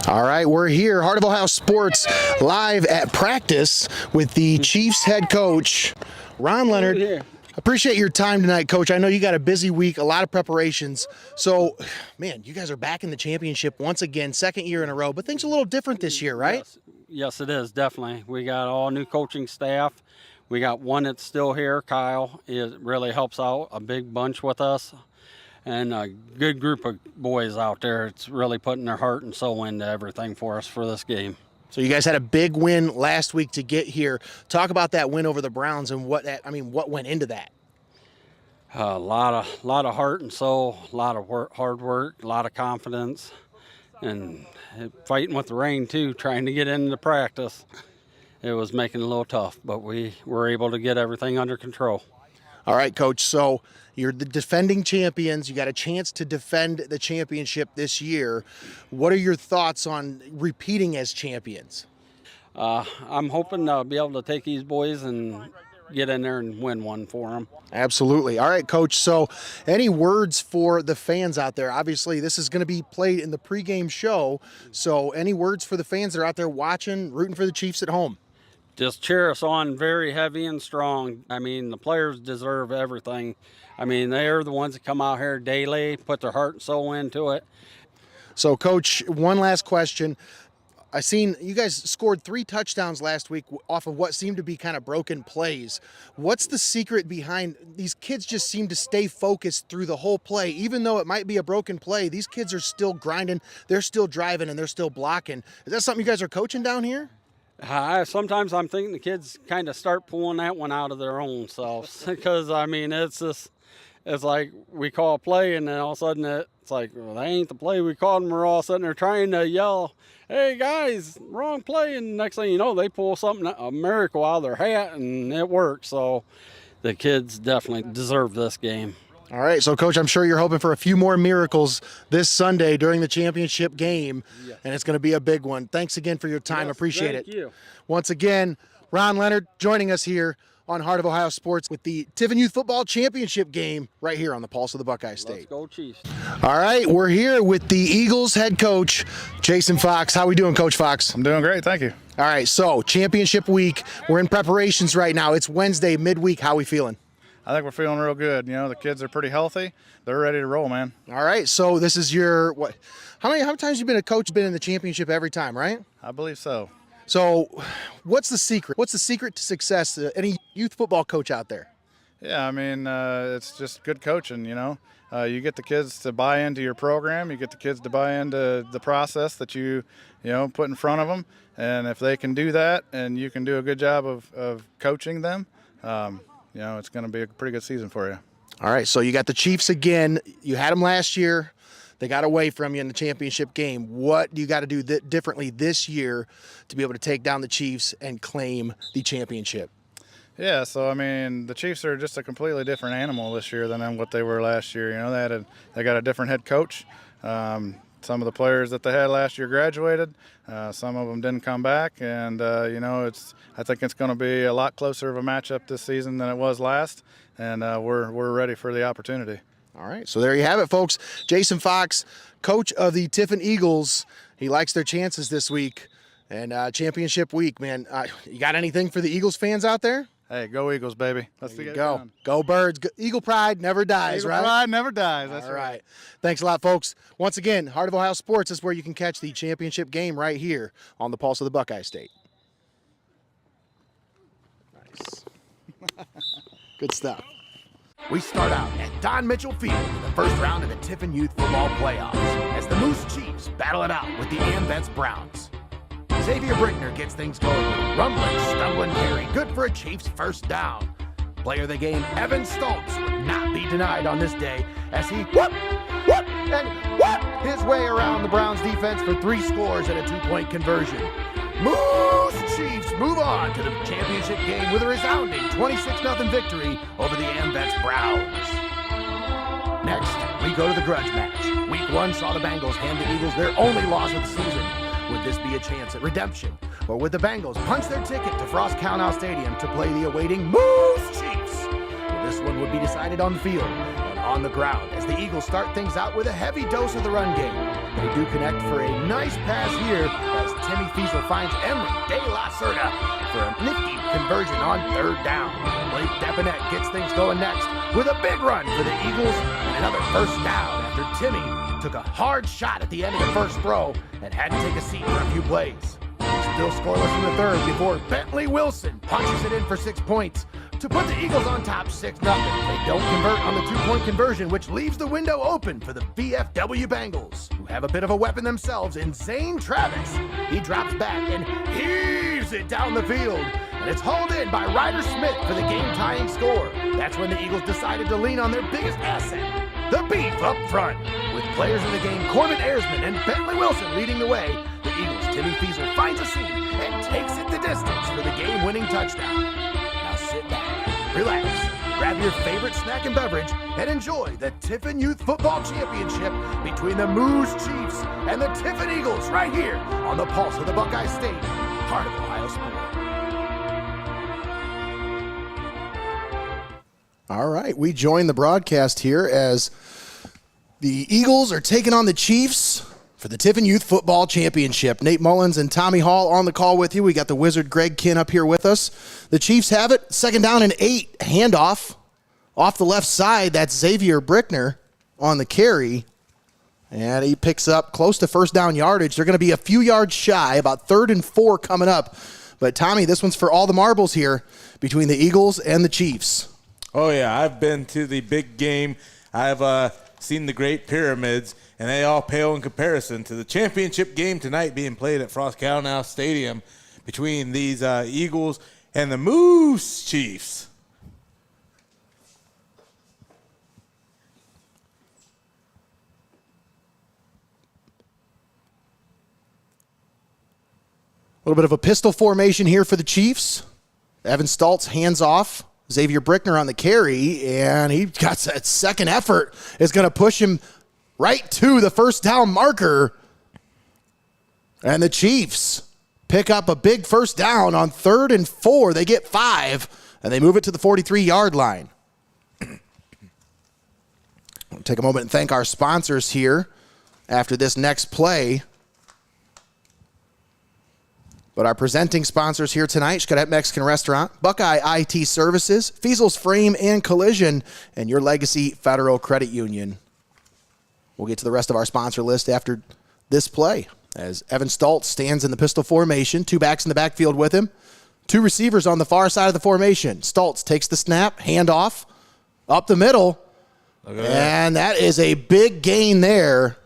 All right, we're here, Heart of Ohio Sports, live at practice with the Chiefs head coach, Ron Leonard. Appreciate your time tonight, Coach. I know you got a busy week, a lot of preparations. So, man, you guys are back in the championship once again, second year in a row, but things are a little different this year, right? Yes, it is, definitely. We got all new coaching staff. We got one that's still here, Kyle. It really helps out a big bunch with us. And a good group of boys out there. It's really putting their heart and soul into everything for us for this game. So you guys had a big win last week to get here. Talk about that win over the Browns and what went into that. A lot of heart and soul, a lot of hard work, a lot of confidence, and fighting with the rain too, trying to get into practice. It was making it a little tough, but we were able to get everything under control. All right, Coach, so you're the defending champions. You got a chance to defend the championship this year. What are your thoughts on repeating as champions? I'm hoping to be able to take these boys and get in there and win one for them. Absolutely. All right, Coach, so any words for the fans out there? Obviously, this is going to be played in the pregame show, so any words for the fans that are out there watching, rooting for the Chiefs at home? Just cheer us on very heavy and strong. I mean, the players deserve everything. I mean, they're the ones that come out here daily, put their heart and soul into it. So, Coach, one last question. I seen you guys scored 3 touchdowns last week off of what seemed to be kind of broken plays. What's the secret behind these kids just seem to stay focused through the whole play? Even though it might be a broken play, these kids are still grinding, they're still driving, and they're still blocking. Is that something you guys are coaching down here? Sometimes I'm thinking the kids kind of start pulling that one out of their own selves because, I mean, it's like we call a play and then all of a sudden it's like, well, that ain't the play we called, and we're all sitting there trying to yell, hey, guys, wrong play, and next thing you know, they pull a miracle out of their hat, and it works. So the kids definitely deserve this game. All right, so, Coach, I'm sure you're hoping for a few more miracles this Sunday during the championship game, yes. And it's going to be a big one. Thanks again for your time. Yes, appreciate it. Thank you. Once again, Ron Leonard joining us here on Heart of Ohio Sports with the Tiffin Youth Football Championship game right here on the Pulse of the Buckeye State. Let's go Chiefs. All right, we're here with the Eagles head coach, Jason Fox. How we doing, Coach Fox? I'm doing great, thank you. All right, so championship week. We're in preparations right now. It's Wednesday, midweek. How we feeling? I think we're feeling real good. You know, the kids are pretty healthy. They're ready to roll, man. All right, so this is your, what? How many times you been a coach, been in the championship every time, right? I believe so. So what's the secret? What's the secret to success? Any youth football coach out there? Yeah, I mean, it's just good coaching, you know. You get the kids to buy into your program. You get the kids to buy into the process that you put in front of them. And if they can do that and you can do a good job of coaching them, it's going to be a pretty good season for you. All right, so you got the Chiefs again. You had them last year. They got away from you in the championship game. What do you got to do differently this year to be able to take down the Chiefs and claim the championship? Yeah, so, I mean, the Chiefs are just a completely different animal this year than what they were last year. You know, they got a different head coach. Some of the players that they had last year graduated. Some of them didn't come back. And, I think it's going to be a lot closer of a matchup this season than it was last. And we're ready for the opportunity. All right, so there you have it, folks. Jason Fox, coach of the Tiffin Eagles. He likes their chances this week. And championship week, man. You got anything for the Eagles fans out there? Hey, go Eagles, baby. Let's go. Done. Go Birds. Eagle pride never dies, right? Eagle pride never dies. That's all right. Thanks a lot, folks. Once again, Heart of Ohio Sports is where you can catch the championship game right here on the Pulse of the Buckeye State. Nice. Good stuff. We start out at Don Mitchell Field in the first round of the Tiffin Youth Football Playoffs as the Moose Chiefs battle it out with the Ambets Browns. Xavier Brickner gets things going with a rumbling, stumbling carry, good for a Chiefs first down. Player of the game, Evan Stultz, would not be denied on this day as he whoop his way around the Browns defense for 3 scores and a 2-point conversion. Moose Chiefs move on to the championship game with a resounding 26-0 victory over the Ambets Browns. Next, we go to the grudge match. Week 1 saw the Bengals hand the Eagles their only loss of the season. Would this be a chance at redemption? Or would the Bengals punch their ticket to Frost-Kalnow Stadium to play the awaiting Moose Chiefs? Well, this one would be decided on the field. And on the ground as the Eagles start things out with a heavy dose of the run game. They do connect for a nice pass here as Timmy Feasel finds Emery De La Cerda for a nifty conversion on 3rd down. Blake Depinet gets things going next with a big run for the Eagles and another first down after Timmy took a hard shot at the end of the first throw and had to take a seat for a few plays. Still scoreless in the 3rd before Bentley Wilson punches it in for 6 points to put the Eagles on top 6-0. They don't convert on the 2-point conversion, which leaves the window open for the VFW Bengals, who have a bit of a weapon themselves in Zane Travis. He drops back and heaves it down the field, and it's hauled in by Ryder Smith for the game-tying score. That's when the Eagles decided to lean on their biggest asset, the beef up front. With players in the game, Corbin Ayersman and Bentley Wilson leading the way, the Eagles' Timmy Feasel finds a seam and takes it the distance for the game-winning touchdown. Now sit back, relax, grab your favorite snack and beverage, and enjoy the Tiffin Youth Football Championship between the Moose Chiefs and the Tiffin Eagles right here on the pulse of the Buckeye State, heart of Ohio sport. All right, we join the broadcast here as the Eagles are taking on the Chiefs for the Tiffin Youth Football Championship. Nate Mullins and Tommy Hall on the call with you. We got the Wizard Greg Kinn up here with us. The Chiefs have it. 2nd down and 8. Handoff off the left side. That's Xavier Brickner on the carry. And he picks up close to first down yardage. They're going to be a few yards shy, about 3rd and 4 coming up. But Tommy, this one's for all the marbles here between the Eagles and the Chiefs. Oh, yeah, I've been to the big game. I've seen the Great Pyramids, and they all pale in comparison to the championship game tonight being played at Frost-Kalnow Stadium between these Eagles and the Moose Chiefs. A little bit of a pistol formation here for the Chiefs. Evan Stultz hands off. Xavier Brickner on the carry, and he got that second effort. Is going to push him right to the first down marker. And the Chiefs pick up a big first down on 3rd and 4. They get 5, and they move it to the 43-yard line. I'll take a moment and thank our sponsors here after this next play. But our presenting sponsors here tonight, Xcaret Mexican Restaurant, Buckeye IT Services, Feasel's Frame and Collision, and Your Legacy Federal Credit Union. We'll get to the rest of our sponsor list after this play as Evan Stultz stands in the pistol formation, 2 backs in the backfield with him, 2 receivers on the far side of the formation. Stultz takes the snap, handoff, up the middle, and that is a big gain there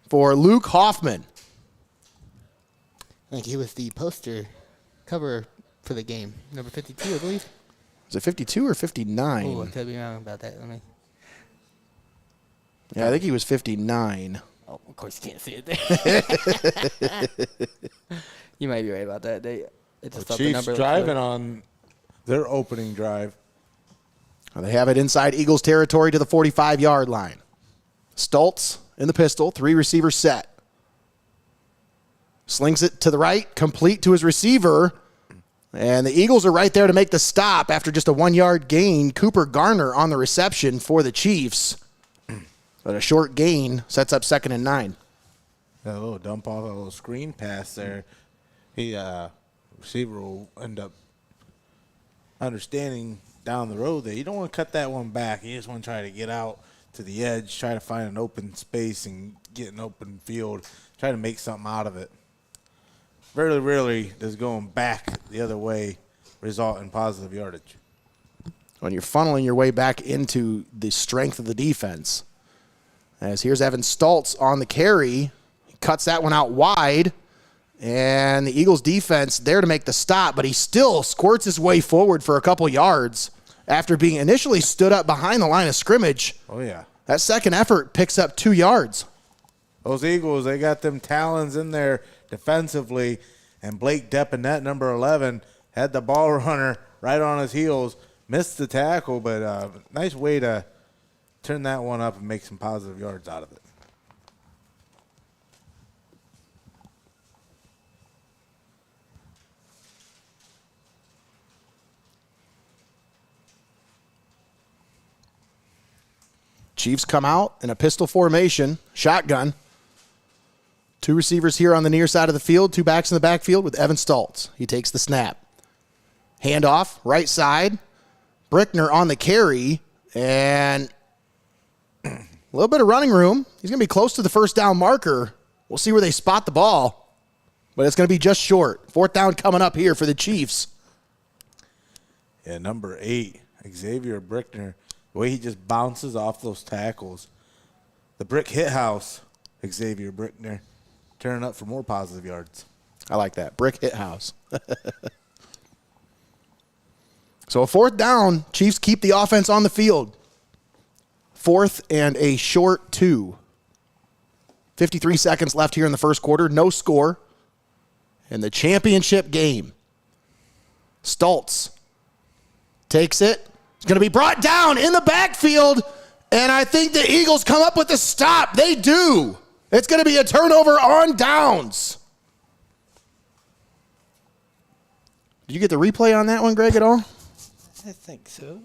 for Luke Hoffman. I think he was the poster cover for the game. Number 52, I believe. Is it 52 or 59? Oh, I could be wrong about that. Yeah, I think he was 59. Oh, of course you can't see it there. You might be right about that. It's just The Chiefs driving on their opening drive. They have it inside Eagles territory to the 45-yard line. Stultz in the pistol, 3 receivers set. Slings it to the right, complete to his receiver. And the Eagles are right there to make the stop after just a 1-yard gain. Cooper Garner on the reception for the Chiefs. But a short gain sets up 2nd and 9. A little dump off, a little screen pass there. Receiver will end up understanding down the road there. You don't want to cut that one back. You just want to try to get out to the edge, try to find an open space and get an open field, try to make something out of it. Very rarely does going back the other way result in positive yardage. When you're funneling your way back into the strength of the defense. As here's Evan Stultz on the carry. He cuts that one out wide. And the Eagles defense there to make the stop, but he still squirts his way forward for a couple yards after being initially stood up behind the line of scrimmage. Oh, yeah. That second effort picks up 2 yards. Those Eagles, they got them talons in there defensively, and Blake Depinet, number 11, had the ball runner right on his heels, missed the tackle, but nice way to turn that one up and make some positive yards out of it. Chiefs come out in a pistol formation, shotgun. 2 receivers here on the near side of the field, 2 backs in the backfield with Evan Stultz. He takes the snap. Handoff, right side. Brickner on the carry, and a little bit of running room. He's going to be close to the first down marker. We'll see where they spot the ball, but it's going to be just short. 4th down coming up here for the Chiefs. Yeah, number 8, Xavier Brickner, the way he just bounces off those tackles. The brick hit house, Xavier Brickner, turning up for more positive yards. I like that. Brick hit house. So a 4th down, Chiefs keep the offense on the field. 4th and a short 2. 53 seconds left here in the first quarter. No score. In the championship game. Stultz takes it. It's going to be brought down in the backfield. And I think the Eagles come up with a stop. They do. It's going to be a turnover on downs. Did you get the replay on that one, Greg, at all? I think so.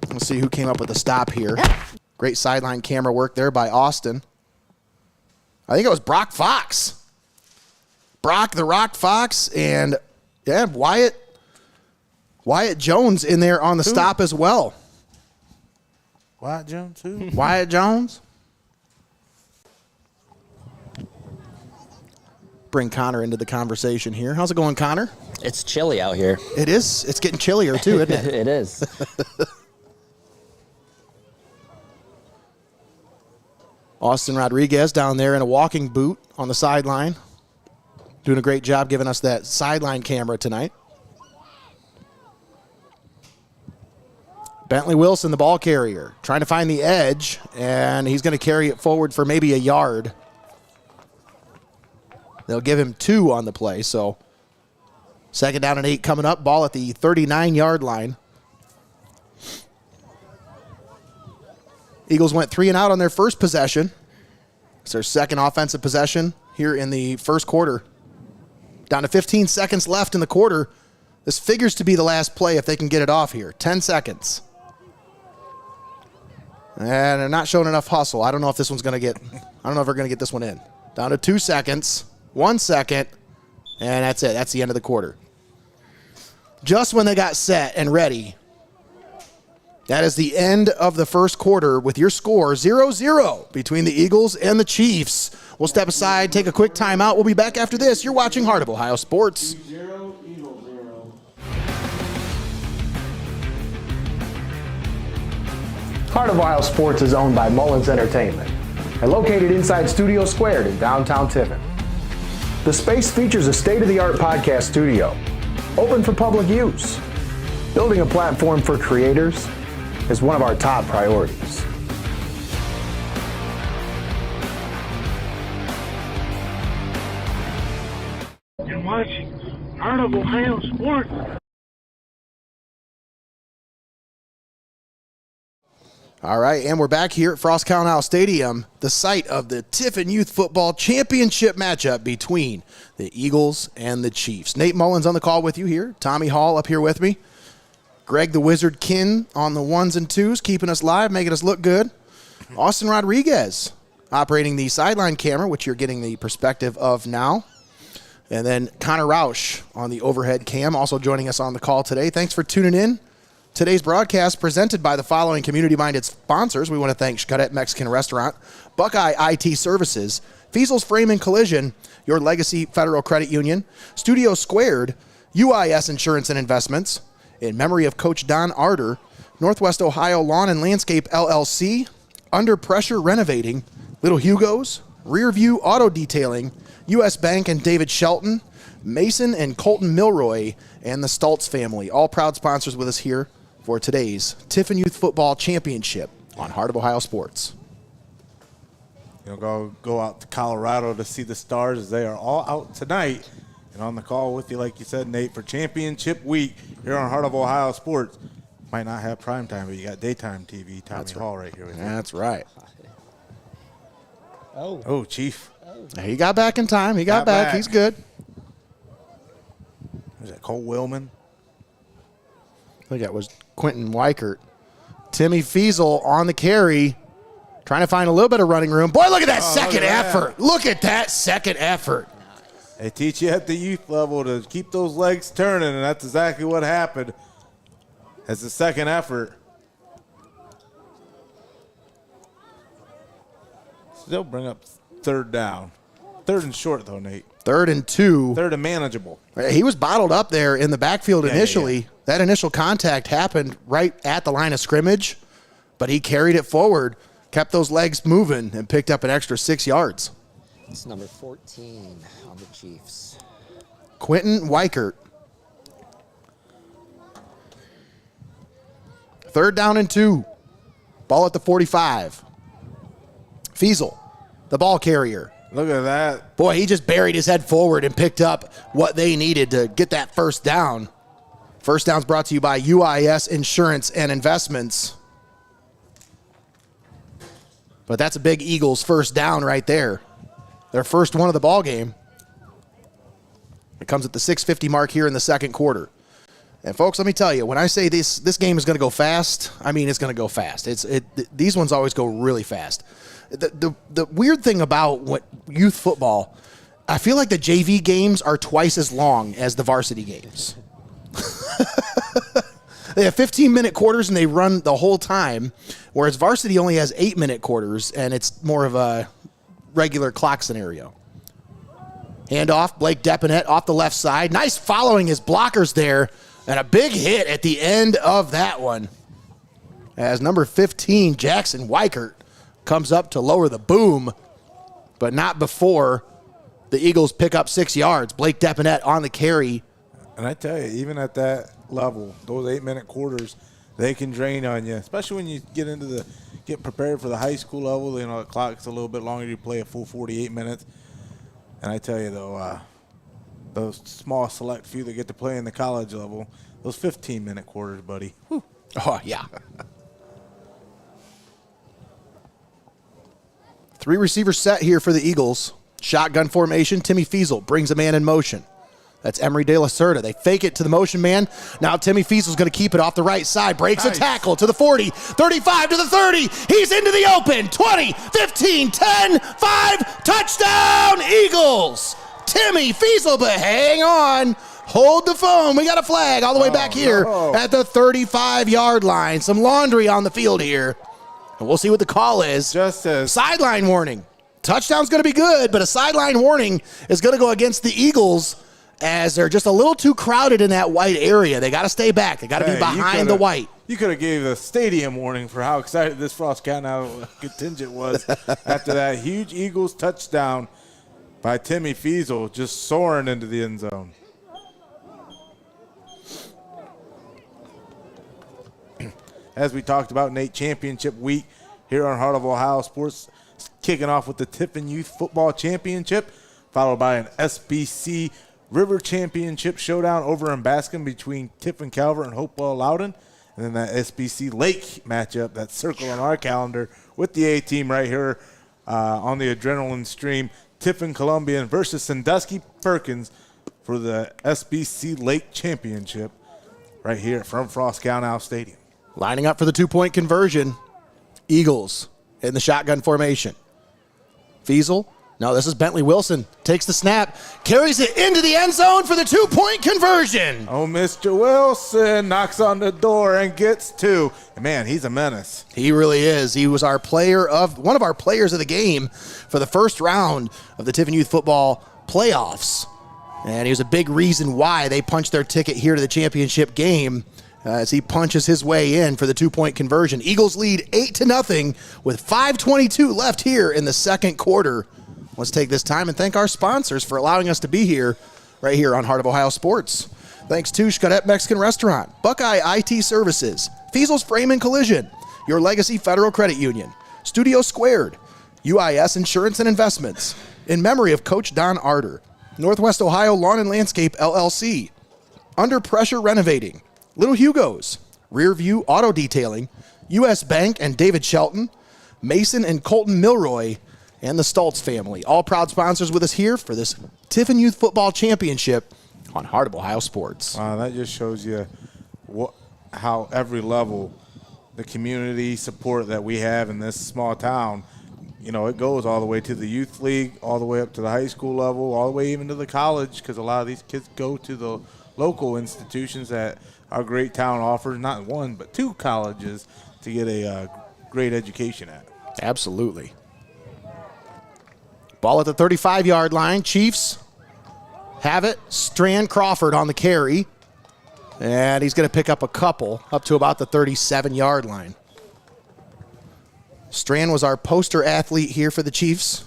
Let's see who came up with the stop here. Great sideline camera work there by Austin. I think it was Brock Fox. Brock the Rock Fox and yeah, Wyatt Jones in there on the stop as well. Wyatt Jones, who? Wyatt Jones. Bring Connor into the conversation here. How's it going, Connor? It's chilly out here. It is. It's getting chillier too, isn't it? It is. Austin Rodriguez down there in a walking boot on the sideline. Doing a great job giving us that sideline camera tonight. Bentley Wilson, the ball carrier, trying to find the edge, and he's going to carry it forward for maybe a yard. They'll give him 2 on the play, so 2nd down and 8 coming up. Ball at the 39-yard line. Eagles went 3 and out on their first possession. It's their second offensive possession here in the first quarter. Down to 15 seconds left in the quarter. This figures to be the last play if they can get it off here. 10 seconds. And they're not showing enough hustle. I don't know if this one's going to get, I don't know if we're going to get this one in. Down to 2 seconds. 1 second. And that's it. That's the end of the quarter. Just when they got set and ready. That is the end of the first quarter with your score 0-0 between the Eagles and the Chiefs. We'll step aside, take a quick timeout. We'll be back after this. You're watching Heart of Ohio Sports. Heart of Ohio Sports is owned by Mullins Entertainment and located inside Studio Squared in downtown Tiffin. The space features a state-of-the-art podcast studio, open for public use. Building a platform for creators is one of our top priorities. You're watching Heart of Ohio Sports. All right, and we're back here at Frost-Kalnow Stadium, the site of the Tiffin Youth Football Championship matchup between the Eagles and the Chiefs. Nate Mullins on the call with you here. Tommy Hall up here with me. Greg the Wizard Kinn on the 1s and 2s, keeping us live, making us look good. Austin Rodriguez operating the sideline camera, which you're getting the perspective of now. And then Connor Roush on the overhead cam, also joining us on the call today. Thanks for tuning in. Today's broadcast presented by the following community-minded sponsors. We want to thank Xcaret Mexican Restaurant, Buckeye IT Services, Feasel's Frame and Collision, Your Legacy Federal Credit Union, Studio Squared, UIS Insurance and Investments, in memory of Coach Don Arter, Northwest Ohio Lawn and Landscape LLC, Under Pressure Renovating, Little Hugo's, Rear View Auto Detailing, U.S. Bank and David Shelton, Mason and Koltyn Milroy, and the Stultz family, all proud sponsors with us here for today's Tiffin Youth Football Championship on Heart of Ohio Sports. You'll go out to Colorado to see the Stars as they are all out tonight. And on the call with you, like you said, Nate, for championship week here on Heart of Ohio Sports. Might not have prime time, but you got daytime TV. Tommy Hall right here with you. That's right. Oh, Chief. He got back in time. He got back. He's good. Was that Cole Willman? I think that was Quentin Weichert Timmy Feasel on the carry, trying to find a little bit of running room. Boy, look at that second effort. Look at that second effort. They teach you at the youth level to keep those legs turning, and that's exactly what happened as the second effort. Still bring up third down. Third and short, though, Nate. 3rd and 2. Third and manageable. He was bottled up there in the backfield initially. Yeah. That initial contact happened right at the line of scrimmage, but he carried it forward, kept those legs moving, and picked up an extra 6 yards. It's number 14 on the Chiefs. Quentin Weichert. 3rd down and 2. Ball at the 45. Feasel, the ball carrier. Look at that. Boy, he just buried his head forward and picked up what they needed to get that first down. First down's brought to you by UIS Insurance and Investments. But that's a big Eagles first down right there. Their first one of the ball game. It comes at the 6:50 mark here in the second quarter. And folks, let me tell you, when I say this game is going to go fast, I mean it's going to go fast. These ones always go really fast. The weird thing about what youth football, I feel like the JV games are twice as long as the varsity games. They have 15-minute quarters and they run the whole time, whereas varsity only has 8-minute quarters and it's more of a regular clock scenario. Handoff, Blake Depinet off the left side. Nice following his blockers there, and a big hit at the end of that one. As number 15, Jackson Weichert, comes up to lower the boom, but not before the Eagles pick up 6 yards. Blake Depinet on the carry. And I tell you, even at that level, those 8-minute quarters, they can drain on you, especially when you get prepared for the high school level. You know, the clock's a little bit longer. You play a full 48 minutes. And I tell you, though, those small select few that get to play in the college level, those 15-minute quarters, buddy. Whew. Oh, yeah. 3 receivers set here for the Eagles. Shotgun formation. Timmy Feasel brings a man in motion. That's Emery De La Cerda. They fake it to the motion man. Now Timmy Feasel's going to keep it off the right side. Breaks a tackle to the 40, 35 to the 30. He's into the open. 20, 15, 10, 5. Touchdown, Eagles. Timmy Feasel, but hang on. Hold the phone. We got a flag all the way back here at the 35-yard line. Some laundry on the field here. And we'll see what the call is. Just as sideline warning. Touchdown's going to be good, but a sideline warning is going to go against the Eagles as they're just a little too crowded in that white area. They got to stay back. They got to be behind the white. You could have gave a stadium warning for how excited this Frost-Kalnow contingent was after that huge Eagles touchdown by Timmy Feasel, just soaring into the end zone. As we talked about, Nate, championship week here on Heart of Ohio Sports, kicking off with the Tiffin Youth Football Championship, followed by an SBC River Championship showdown over in Baskin between Tiffin Calvert and Hopewell Loudon. And then that SBC Lake matchup that's circled on our calendar with the A-team right here on the adrenaline stream. Tiffin Columbian versus Sandusky Perkins for the SBC Lake Championship right here from Frost-Kalnow Stadium. Lining up for the 2-point conversion. Eagles in the shotgun formation. Feasel. No, this is Bentley Wilson. Takes the snap. Carries it into the end zone for the 2-point conversion. Oh, Mr. Wilson knocks on the door and gets 2. And man, he's a menace. He really is. He was one of our players of the game for the first round of the Tiffin Youth Football playoffs. And he was a big reason why they punched their ticket here to the championship game. As he punches his way in for the 2-point conversion. Eagles lead 8-0 with 5:22 left here in the second quarter. Let's take this time and thank our sponsors for allowing us to be here, right here on Heart of Ohio Sports. Thanks to Xcaret Mexican Restaurant, Buckeye IT Services, Feasel's Frame and Collision, Your Legacy Federal Credit Union, Studio Squared, UIS Insurance and Investments, in memory of Coach Don Arter, Northwest Ohio Lawn and Landscape LLC, Under Pressure Renovating, Little Hugo's, Rear View Auto Detailing, U.S. Bank and David Shelton, Mason and Koltyn Milroy, and the Stultz family. All proud sponsors with us here for this Tiffin Youth Football Championship on Heart of Ohio Sports. That just shows you how every level the community support that we have in this small town, you know, it goes all the way to the youth league, all the way up to the high school level, all the way even to the college, because a lot of these kids go to the local institutions that our great town offers, not one, but 2 colleges to get a great education at. Absolutely. Ball at the 35-yard line. Chiefs have it. Strand Crawford on the carry. And he's going to pick up a couple up to about the 37-yard line. Strand was our poster athlete here for the Chiefs,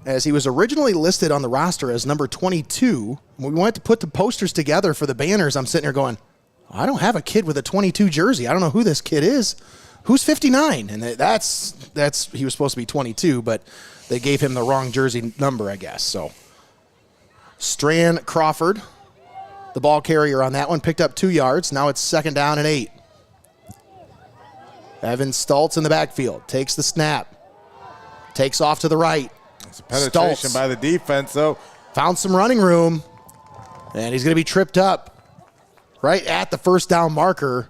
as he was originally listed on the roster as number 22. When we went to put the posters together for the banners, I'm sitting there going, I don't have a kid with a 22 jersey. I don't know who this kid is. Who's 59? And that's he was supposed to be 22, but they gave him the wrong jersey number, I guess. So Strand Crawford, the ball carrier on that one, picked up 2 yards. Now it's 2nd down and 8. Evan Stultz in the backfield. Takes the snap. Takes off to the right. It's a penetration Stultz by the defense, though. found some running room. And he's going to be tripped up right at the 1st down marker.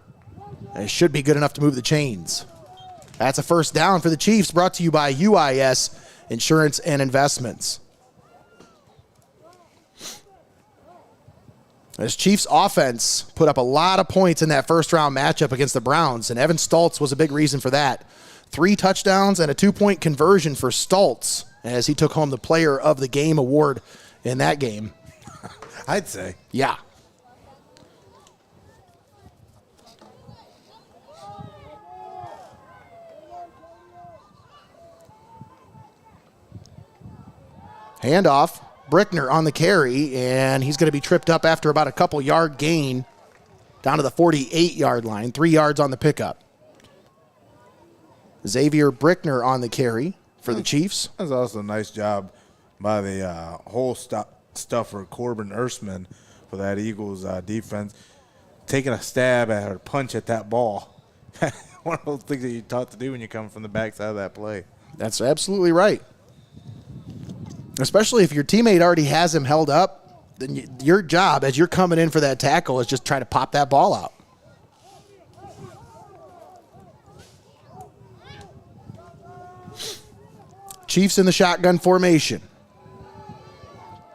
And it should be good enough to move the chains. That's a 1st down for the Chiefs, brought to you by UIS Insurance and Investments. This Chiefs offense put up a lot of points in that 1st-round matchup against the Browns, and Evan Stultz was a big reason for that. 3 touchdowns and a 2-point conversion for Stultz, as he took home the Player of the Game award in that game. I'd say. Yeah. Handoff. Brickner on the carry, and he's going to be tripped up after about a couple-yard gain down to the 48-yard line. 3 yards on the pickup. Xavier Brickner on the carry for the Chiefs. That's also a nice job by the whole stuffer, Corbin Ersman, for that Eagles defense, taking a stab at or punch at that ball. One of those things that you're taught to do when you come from the backside of that play. That's absolutely right. Especially if your teammate already has him held up, then your job as you're coming in for that tackle is just try to pop that ball out. Chiefs in the shotgun formation.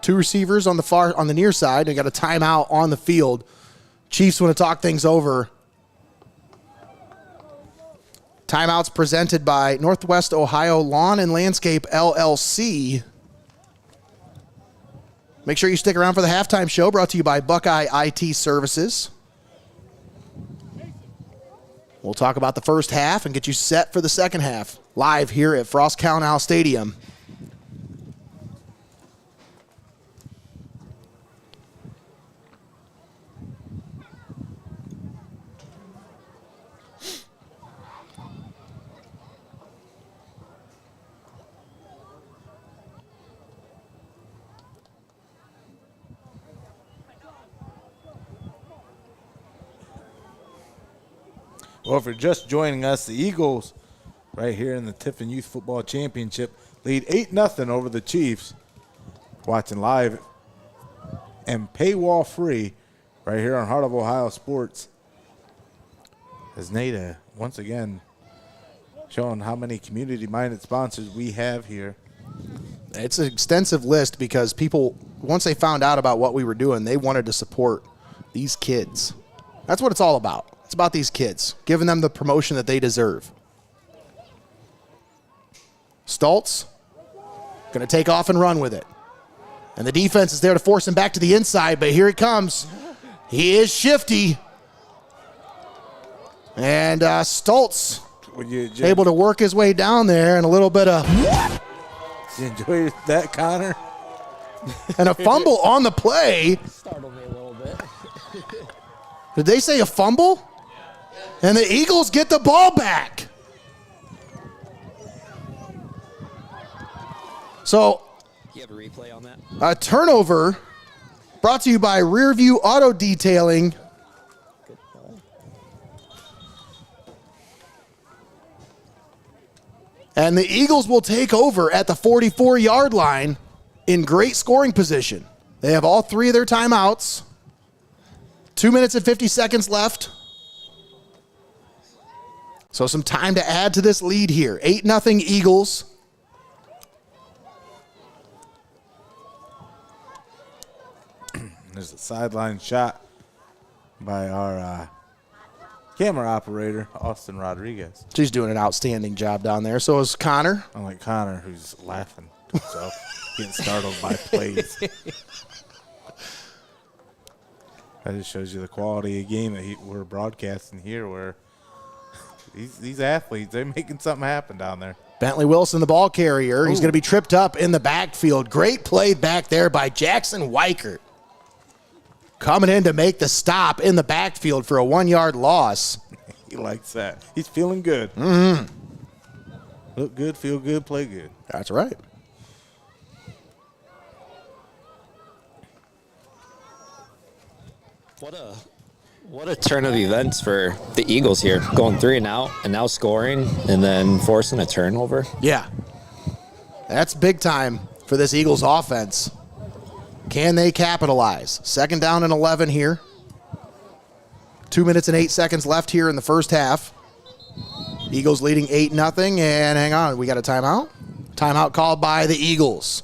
2 receivers on the near side. They got a timeout on the field. Chiefs want to talk things over. Timeouts presented by Northwest Ohio Lawn and Landscape LLC. Make sure you stick around for the halftime show, brought to you by Buckeye IT Services. We'll talk about the first half and get you set for the second half, live here at Frost-Kalnow Stadium. Well, if you're just joining us, the Eagles, right here in the Tiffin Youth Football Championship, lead 8-0 over the Chiefs. Watching live and paywall free right here on Heart of Ohio Sports. As Nada, once again, showing how many community-minded sponsors we have here. It's an extensive list because people, once they found out about what we were doing, they wanted to support these kids. That's what it's all about. It's about these kids, giving them the promotion that they deserve. Stultz going to take off and run with it. And the defense is there to force him back to the inside, but here he comes. He is shifty. And Stultz able to work his way down there, and a little bit of... Did you enjoy that, Connor? And a fumble on the play. Startled me a little bit. Did they say a fumble? And the Eagles get the ball back. So, You have a replay on that? a turnover brought to you by Rearview Auto Detailing. Good ball. And the Eagles will take over at the 44-yard line in great scoring position. They have all 3 of their timeouts. 2 minutes and 50 seconds left. So some time to add to this lead here. 8-0 Eagles. There's a sideline shot by our camera operator, Austin Rodriguez. She's doing an outstanding job down there. So is Connor. Unlike Connor, who's laughing to himself, getting startled by plays. That just shows you the quality of game that we're broadcasting here, where these athletes, they're making something happen down there. Bentley Wilson, the ball carrier. He's going to be tripped up in the backfield. Great play back there by Jackson Weichert. Coming in to make the stop in the backfield for a 1-yard loss. He likes that. He's feeling good. Mm-hmm. Look good, feel good, play good. That's right. What a turn of events for the Eagles here, going 3 and out, and now scoring, and then forcing a turnover. Yeah. That's big time for this Eagles offense. Can they capitalize? 2nd down and 11 here. 2 minutes and 8 seconds left here in the first half. Eagles leading 8-0, and hang on, we got a timeout? Timeout called by the Eagles.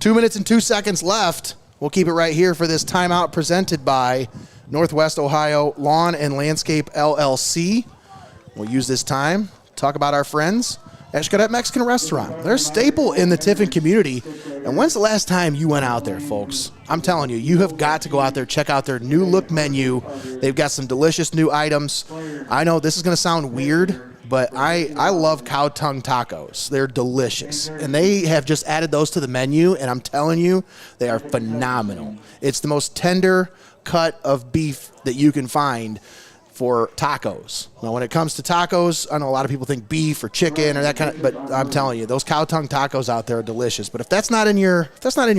2 minutes and 2 seconds left. We'll keep it right here for this timeout presented by Northwest Ohio Lawn and Landscape LLC. We'll use this time to talk about our friends at Xcaret Mexican Restaurant. They're a staple in the Tiffin community. And when's the last time you went out there, folks? I'm telling you, you have got to go out there, check out their new look menu. They've got some delicious new items. I know this is going to sound weird, but I love cow tongue tacos. They're delicious. And they have just added those to the menu, and I'm telling you, they are phenomenal. It's the most tender cut of beef that you can find for tacos. Now, when it comes to tacos, I know a lot of people think beef or chicken or that kind of, but I'm telling you, those cow tongue tacos out there are delicious. But if that's not in your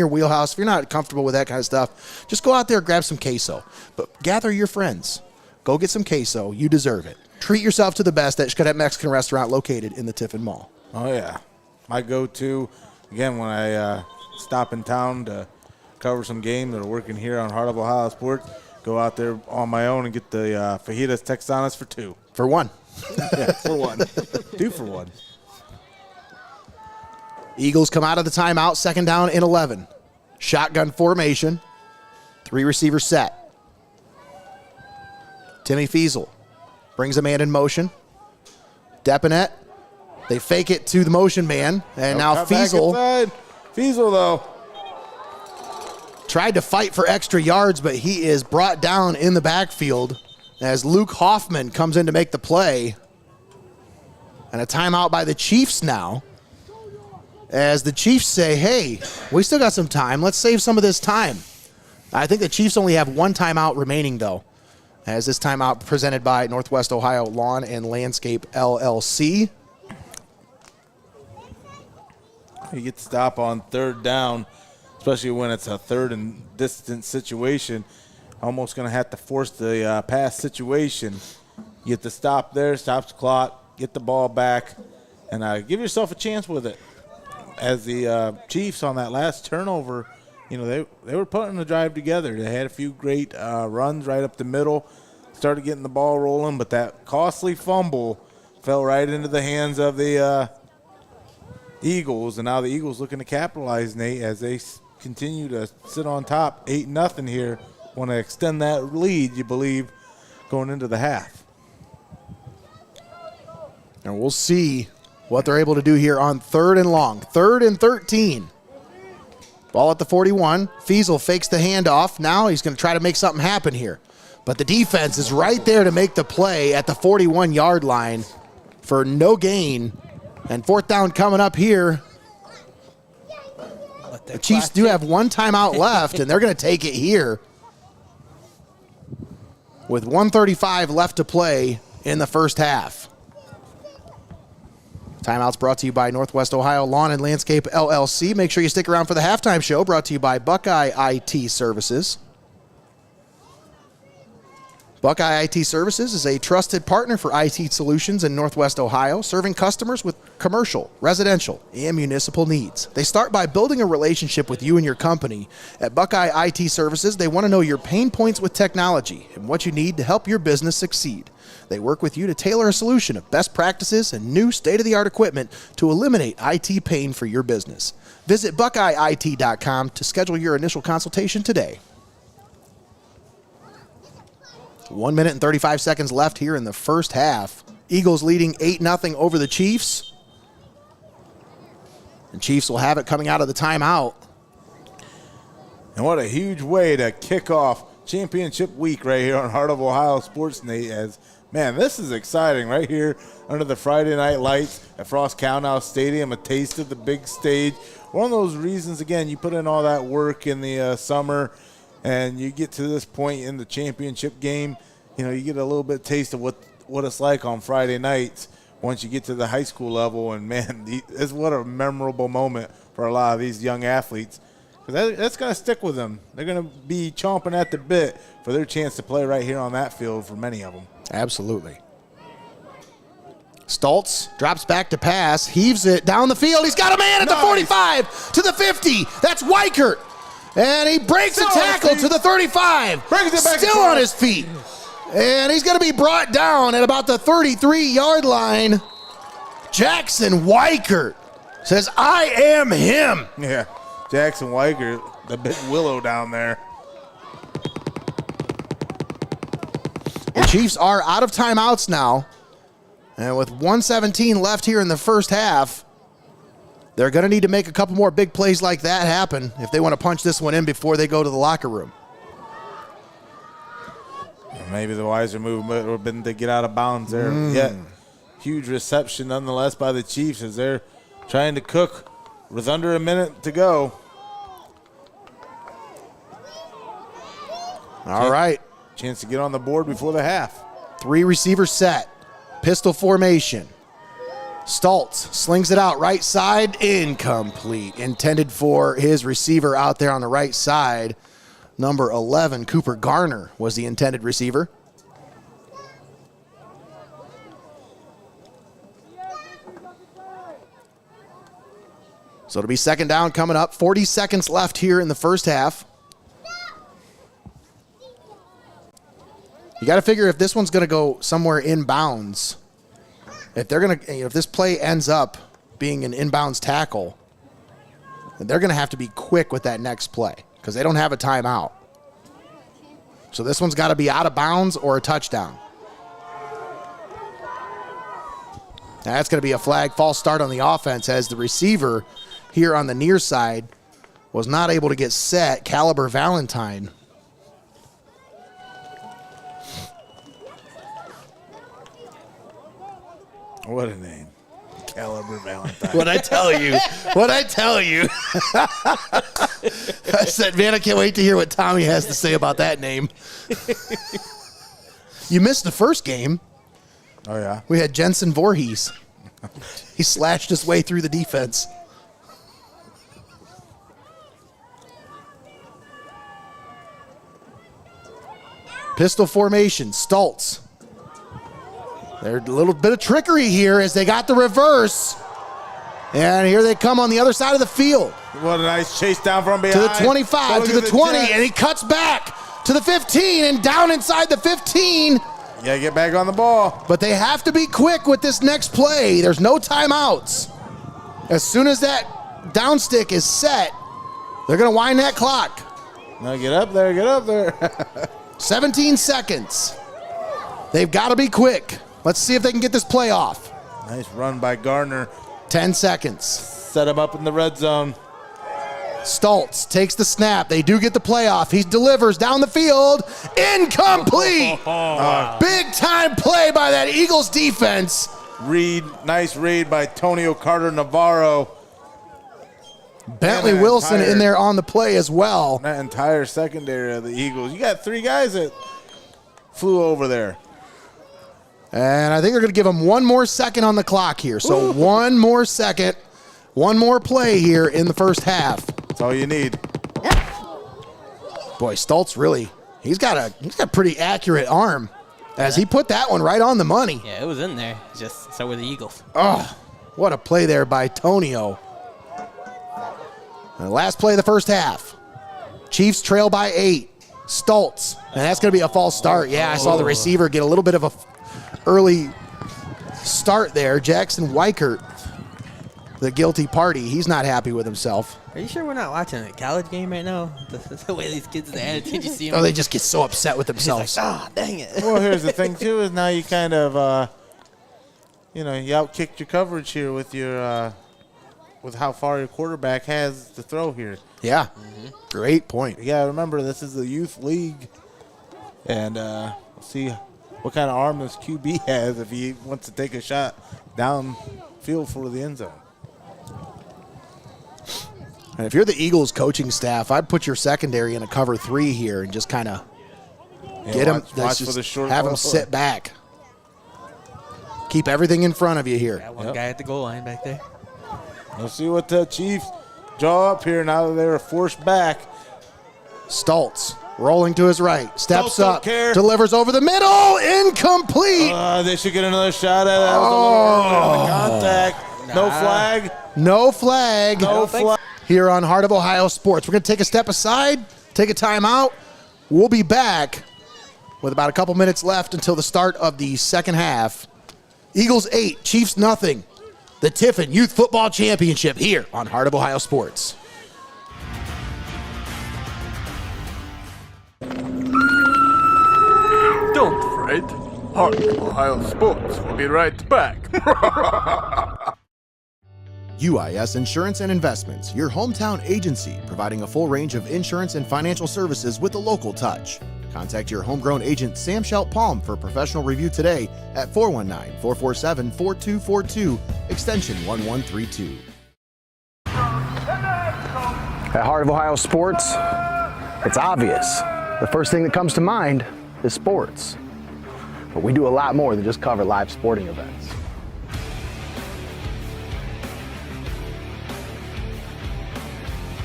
wheelhouse, if you're not comfortable with that kind of stuff, just go out there, grab some queso. But gather your friends. Go get some queso. You deserve it. Treat yourself to the best at Xcaret Mexican Restaurant located in the Tiffin Mall. Oh, yeah. My go-to, again, when I stop in town to cover some games or working here on Heart of Ohio Sports, go out there on my own and get the fajitas texanas for 2. For 1. Yeah, for 1. 2 for 1. Eagles come out of the timeout, 2nd down and 11. Shotgun formation. 3 receiver set. Timmy Feasel brings a man in motion. Depinet. They fake it to the motion man. And now Feasel. Feasel, though. Tried to fight for extra yards, but he is brought down in the backfield as Luke Hoffman comes in to make the play. And a timeout by the Chiefs now, as the Chiefs say, hey, we still got some time. Let's save some of this time. I think the Chiefs only have 1 timeout remaining, though, as this timeout presented by Northwest Ohio Lawn and Landscape LLC. You get to stop on 3rd down, especially when it's a 3rd and distance situation. Almost going to have to force the pass situation. You get to stop there, stops the clock, get the ball back, and give yourself a chance with it. As the Chiefs on that last turnover, you know, they were putting the drive together. They had a few great runs right up the middle, started getting the ball rolling, but that costly fumble fell right into the hands of the Eagles, and now the Eagles looking to capitalize, Nate, as they continue to sit on top 8-0 here. Want to extend that lead, you believe, going into the half. And we'll see what they're able to do here on 3rd and long. 3rd and 13. Ball at the 41. Feasel fakes the handoff. Now he's going to try to make something happen here. But the defense is right there to make the play at the 41-yard line for no gain. And 4th down coming up here. The Chiefs do have 1 timeout left, and they're going to take it here with 1:35 left to play in the first half. Timeouts brought to you by Northwest Ohio Lawn and Landscape LLC. Make sure you stick around for the halftime show, brought to you by Buckeye IT Services. Buckeye IT Services is a trusted partner for IT solutions in Northwest Ohio, serving customers with commercial, residential, and municipal needs. They start by building a relationship with you and your company. At Buckeye IT Services, they want to know your pain points with technology and what you need to help your business succeed. They work with you to tailor a solution of best practices and new state-of-the-art equipment to eliminate IT pain for your business. Visit BuckeyeIT.com to schedule your initial consultation today. 1 minute and 35 seconds left here in the first half. Eagles leading 8-0 over the Chiefs. And Chiefs will have it coming out of the timeout. And what a huge way to kick off championship week right here on Heart of Ohio Sports Nate. As man, this is exciting right here under the Friday night lights at Frost-Kalnow Stadium, a taste of the big stage. One of those reasons, again, you put in all that work in the summer and you get to this point in the championship game, you know, you get a little bit taste of what it's like on Friday nights once you get to the high school level. And man, it's what a memorable moment for a lot of these young athletes. That's going to stick with them. They're going to be chomping at the bit for their chance to play right here on that field for many of them. Absolutely. Stultz drops back to pass, heaves it down the field. He's got a man at the 45, to the 50. That's Weichert. And he breaks the tackle to the 35. Brings it back Still on his feet. And he's going to be brought down at about the 33-yard line. Jackson Weichert says, I am him. Yeah. Jackson Weichert, the big willow down there. The Chiefs are out of timeouts now. And with 1:17 left here in the first half, they're going to need to make a couple more big plays like that happen if they want to punch this one in before they go to the locker room. Maybe the wiser move would have been to get out of bounds there. Yet, huge reception nonetheless by the Chiefs as they're trying to cook with under a minute to go. All right. Chance to get on the board before the half. 3 receivers set. Pistol formation. Stultz slings it out right side. Incomplete. Intended for his receiver out there on the right side. Number 11, Cooper Garner, was the intended receiver. So it'll be second down coming up. 40 seconds left here in the first half. You got to figure if this one's going to go somewhere inbounds, if they're going to, if this play ends up being an inbounds tackle, then they're going to have to be quick with that next play because they don't have a timeout. So this one's got to be out of bounds or a touchdown. Now that's going to be a flag, false start on the offense as the receiver here on the near side was not able to get set. Caliber Valentine. What a name. Caliber Valentine. What'd I tell you? What'd I tell you? I said, man, I can't wait to hear what Tommy has to say about that name. You missed the first game. Oh, yeah? We had Jensen Voorhees. He slashed his way through the defense. Pistol formation, Stultz. There's a little bit of trickery here as they got the reverse. And here they come on the other side of the field. What a nice chase down from behind. To the 25, to the 20, and he cuts back to the 15 and down inside the 15. You gotta get back on the ball. But they have to be quick with this next play. There's no timeouts. As soon as that down stick is set, they're going to wind that clock. Now get up there, get up there. 17 seconds. They've got to be quick. Let's see if they can get this play off. Nice run by Gardner. 10 seconds. Set him up in the red zone. Stultz takes the snap. They do get the play off. He delivers down the field. Incomplete. Big time play by that Eagles defense. Nice read by Tonio Carter Navarro. Bentley Wilson in there on the play as well. That entire secondary of the Eagles. You got 3 guys that flew over there. And I think they're going to give him 1 more second on the clock here. So 1 more second, 1 more play here in the first half. That's all you need. Boy, Stultz really, he's got a pretty accurate arm as he put that one right on the money. Yeah, it was in there. Just so were the Eagles. Oh, what a play there by Tonio. And the last play of the first half. Chiefs trail by 8. Stultz. And that's going to be a false start. Yeah, I saw the receiver get a little bit of a early start there. Jackson Weichert, the guilty party, he's not happy with himself. Are you sure we're not watching a college game right now? The way these kids, the attitude you see them. Oh, they just get so upset with themselves. Like, dang it. Well, here's the thing, too, is now you kind of, you outkicked your coverage here with your with how far your quarterback has to throw here. Yeah, great point. Yeah, remember, this is the youth league, and we'll see what kind of arm this QB has if he wants to take a shot downfield for the end zone. And if you're the Eagles coaching staff, I'd put your secondary in a cover 3 here and just kind of get him. Watch for the short have ball. him sit back. Keep everything in front of you here. Got one guy at the goal line back there. Let's see what the Chiefs draw up here now that they were forced back. Stultz rolling to his right, steps Stultz don't up, care. delivers over the middle, incomplete. They should get another shot at it. That was a little early on the contact. No flag. No flag. No flag. Here on Heart of Ohio Sports. We're going to take a step aside, take a timeout. We'll be back with about a couple minutes left until the start of the second half. Eagles 8, Chiefs nothing. The Tiffin Youth Football Championship here on Heart of Ohio Sports. Don't fret. Heart of Ohio Sports will be right back. UIS Insurance and Investments, your hometown agency, providing a full range of insurance and financial services with a local touch. Contact your homegrown agent, Sam Schelt-Palm, for a professional review today at 419-447-4242, extension 1132. At Heart of Ohio Sports, it's obvious. The first thing that comes to mind is sports. But we do a lot more than just cover live sporting events.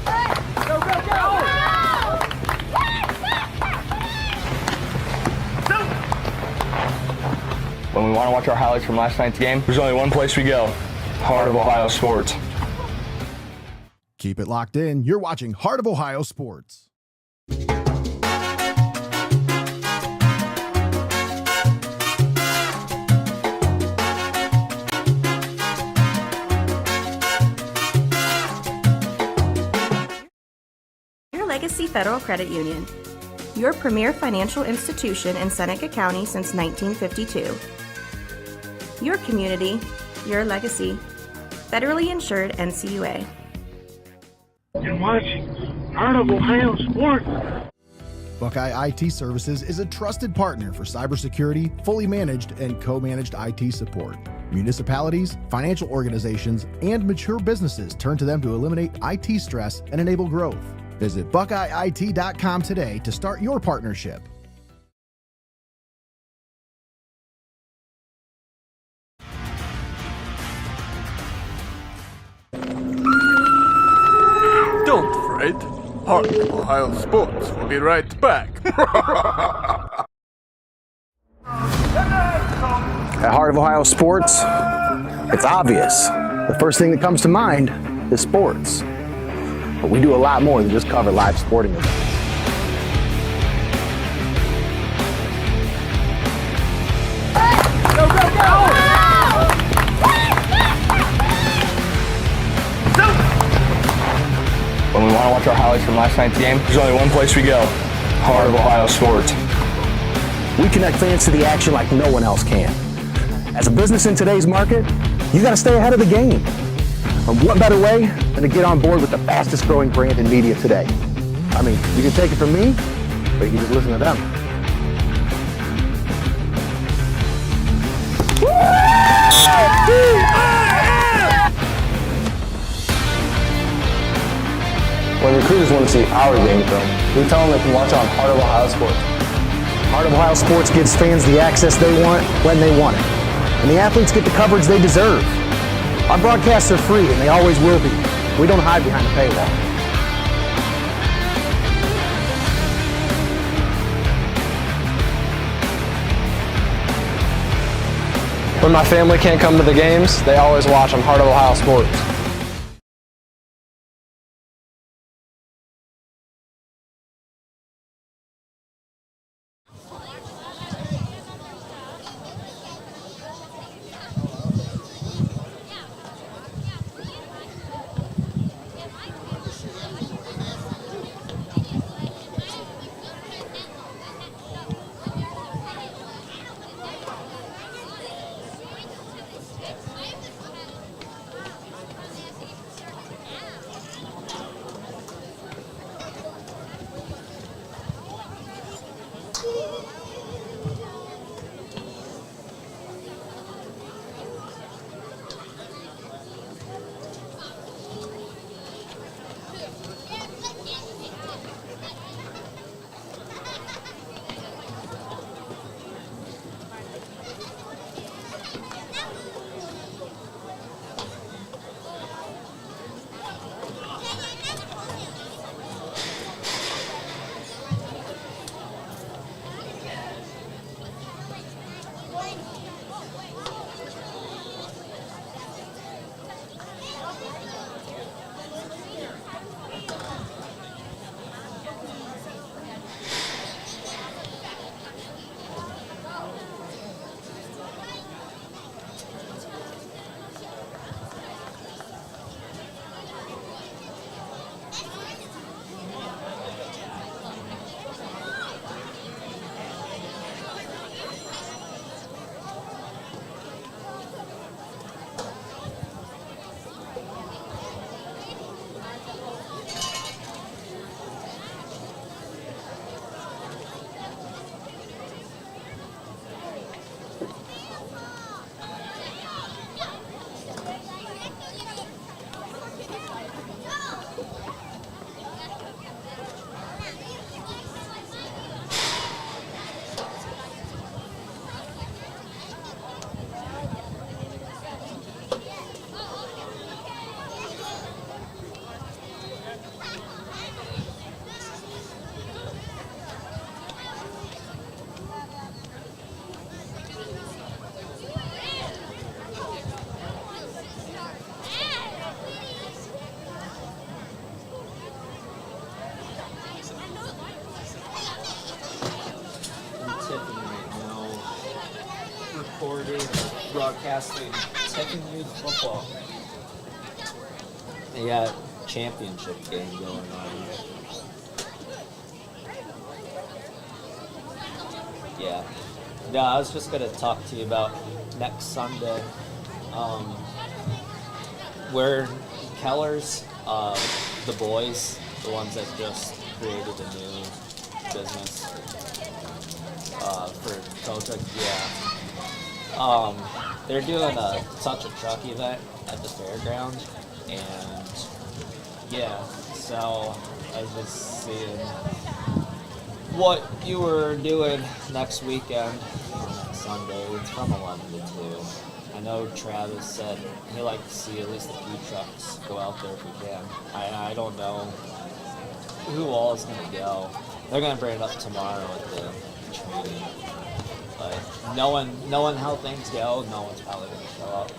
Go, go, go! When we want to watch our highlights from last night's game, there's only one place we go, Heart of Ohio Sports. Keep it locked in. You're watching Heart of Ohio Sports. Legacy Federal Credit Union, your premier financial institution in Seneca County since 1952. Your community, your legacy. Federally insured NCUA. You're watching Heart of Ohio Sports. Buckeye IT Services is a trusted partner for cybersecurity, fully managed and co-managed IT support. Municipalities, financial organizations, and mature businesses turn to them to eliminate IT stress and enable growth. Visit BuckeyeIT.com today to start your partnership. Don't fret. Heart of Ohio Sports will be right back. At Heart of Ohio Sports, it's obvious. The first thing that comes to mind is sports. But we do a lot more than just cover live sporting events. Go, go, go! When we want to watch our highlights from last night's game, there's only one place we go, Heart of Ohio Sports. We connect fans to the action like no one else can. As a business in today's market, you got to stay ahead of the game. And what better way than to get on board with the fastest growing brand in media today? I mean, you can take it from me, but you can just listen to them. When recruiters want to see our game film, we tell them they can watch it on Heart of Ohio Sports. Heart of Ohio Sports gives fans the access they want when they want it. And the athletes get the coverage they deserve. Our broadcasts are free, and they always will be. We don't hide behind a paywall. When my family can't come to the games, they always watch on Heart of Ohio Sports. broadcasting Tiffin Youth Football. They got championship game going on. Yeah. No, I was just going to talk to you about next Sunday. We're Keller's, the boys, the ones that just created a new business for Koltyn. Yeah. They're doing a touch a truck event at the fairground, and yeah, so I was just seeing what you were doing next weekend, Sunday. It's from 11 to 2. I know Travis said he'd like to see at least a few trucks go out there if we can. I don't know who all is going to go. They're going to bring it up tomorrow at the training. But knowing how things go, no one's probably going to show up.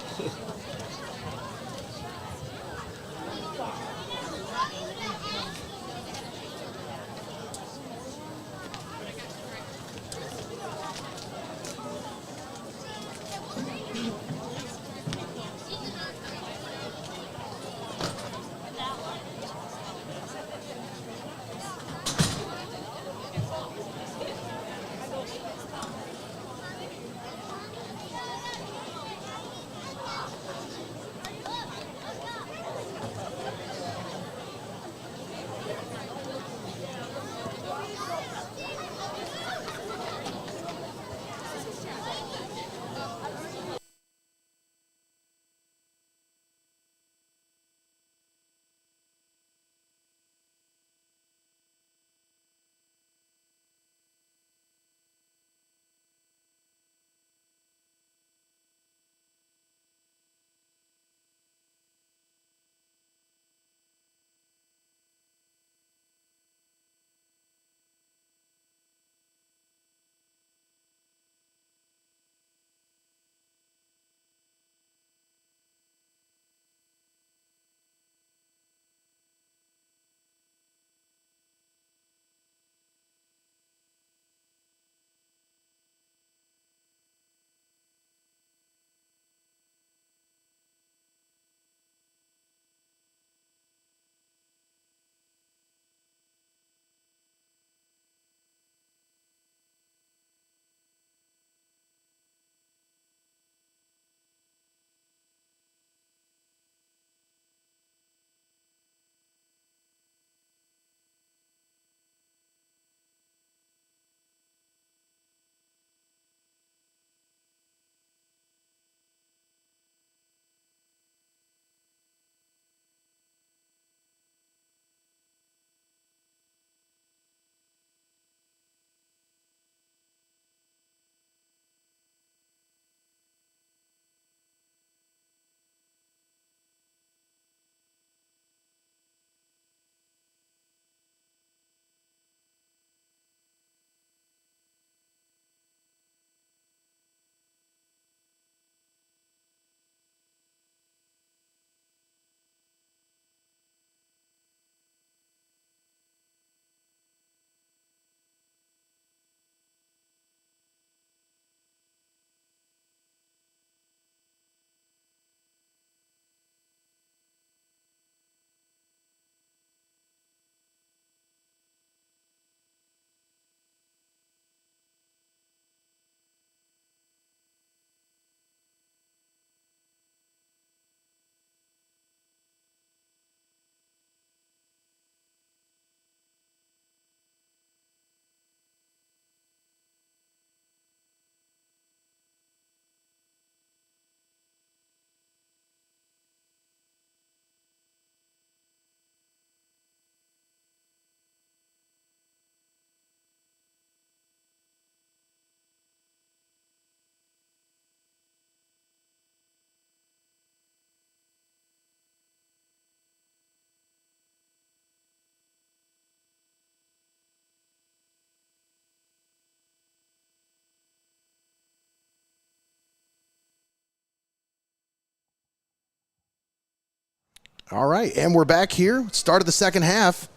All right, and we're back here. Start of the second half.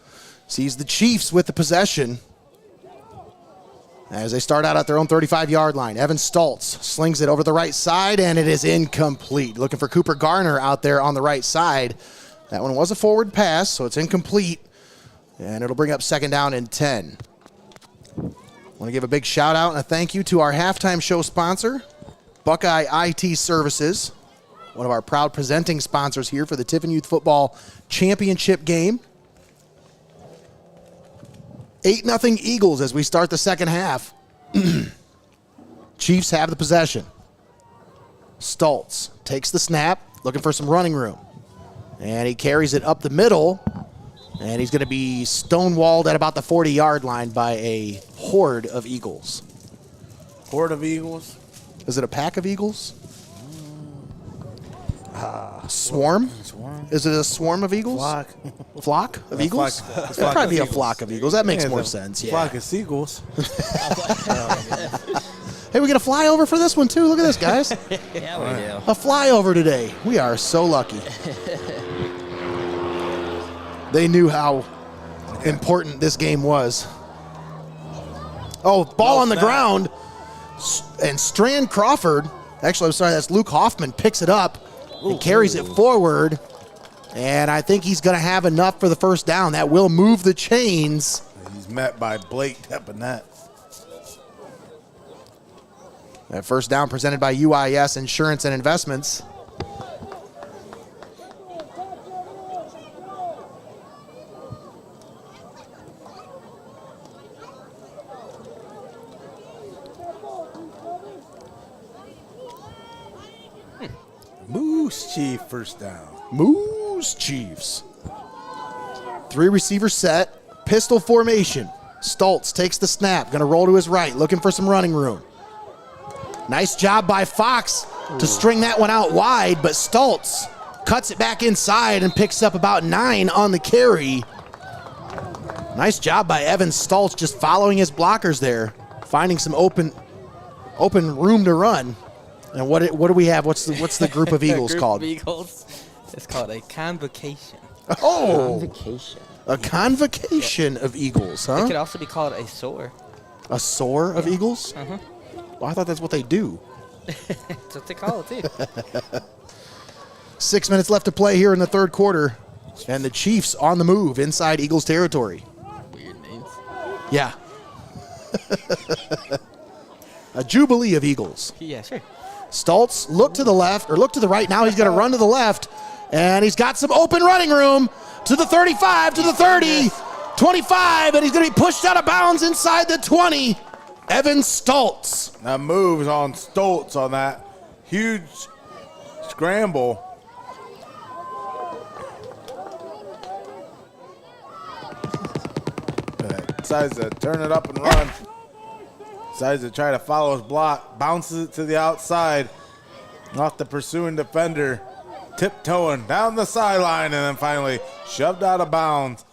Sees the Chiefs with the possession. As they start out at their own 35-yard line, Evan Stultz slings it over the right side, and it is incomplete. Looking for Cooper Garner out there on the right side. That one was a forward pass, so it's incomplete, and it'll bring up 2nd down and 10. I want to give a big shout-out and a thank you to our halftime show sponsor, Buckeye IT Services, one of our proud presenting sponsors here for the Tiffin Youth Football Championship Game. 8-0 Eagles as we start the second half. Chiefs have the possession. Stultz takes the snap, looking for some running room. And he carries it up the middle, and he's going to be stonewalled at about the 40-yard line by a horde of Eagles. Horde of Eagles? Is it a pack of Eagles? Swarm? Is it a swarm of Eagles? Flock. Flock of Eagles? It'd probably be a flock of Eagles. That makes more sense. Yeah. Flock of seagulls. Hey, we get a flyover for this one, too. Look at this, guys. Yeah, we do. A flyover today. We are so lucky. They knew how important this game was. Oh, ball on the ground. And Strand Crawford, actually, I'm sorry, that's Luke Hoffman, picks it up and carries it forward. And I think he's going to have enough for the first down. That will move the chains. He's met by Blake Depanette. That first down presented by UIS Insurance and Investments. Moose Chief first down. Moose Chiefs. 3 receiver set, pistol formation. Stultz takes the snap, going to roll to his right, looking for some running room. Nice job by Fox to string that one out wide, but Stultz cuts it back inside and picks up about 9 on the carry. Nice job by Evan Stultz just following his blockers there, finding some open room to run. And what do we have? What's the group of Eagles called? Group of Eagles. It's called a convocation. Oh, Convocation. A convocation of Eagles, huh? It could also be called a soar. A soar of Eagles? Uh-huh. Well, I thought that's what they do. That's what they call it, too. 6 minutes left to play here in the third quarter. And the Chiefs on the move inside Eagles territory. Weird names. Yeah. A jubilee of Eagles. Yeah, sure. Stultz, look to the left, or look to the right. Now he's going to run to the left. And he's got some open running room to the 35, to the 30, 25, and he's going to be pushed out of bounds inside the 20. Evan Stultz. That moves on Stultz on that huge scramble. Decides to turn it up and run. Decides to try to follow his block. Bounces it to the outside. Off the pursuing defender. Tiptoeing down the sideline and then finally shoved out of bounds.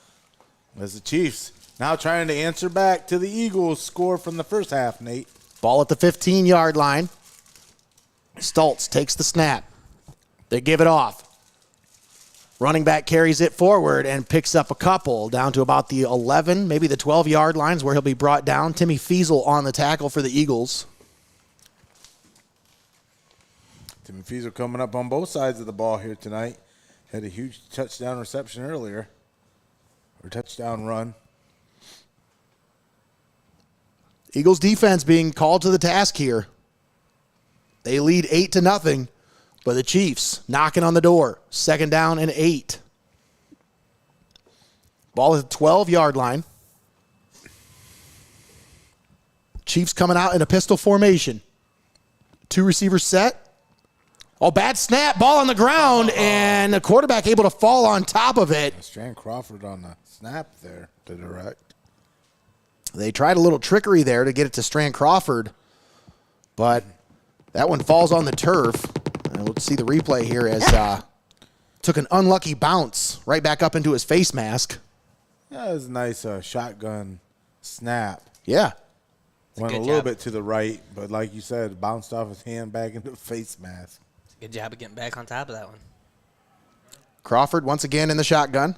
As the Chiefs now trying to answer back to the Eagles' score from the first half, Nate. Ball at the 15-yard line. Stultz takes the snap. They give it off. Running back carries it forward and picks up a couple down to about the 11, maybe the 12-yard lines where he'll be brought down. Timmy Feasel on the tackle for the Eagles. Timmy Feasel coming up on both sides of the ball here tonight. Had a huge touchdown reception earlier. Or touchdown run. Eagles defense being called to the task here. They lead 8-0, but the Chiefs knocking on the door. 2nd down and 8. Ball is at the 12-yard line. Chiefs coming out in a pistol formation. 2 receivers set. Oh, bad snap. Ball on the ground, and the quarterback able to fall on top of it. Strand Crawford on the snap there to direct. They tried a little trickery there to get it to Strand Crawford, but that one falls on the turf. And we'll see the replay here as took an unlucky bounce right back up into his face mask. Yeah, it was a nice shotgun snap. Yeah. Went a little bit to the right, but like you said, bounced off his hand back into the face mask. Good job of getting back on top of that one. Crawford once again in the shotgun.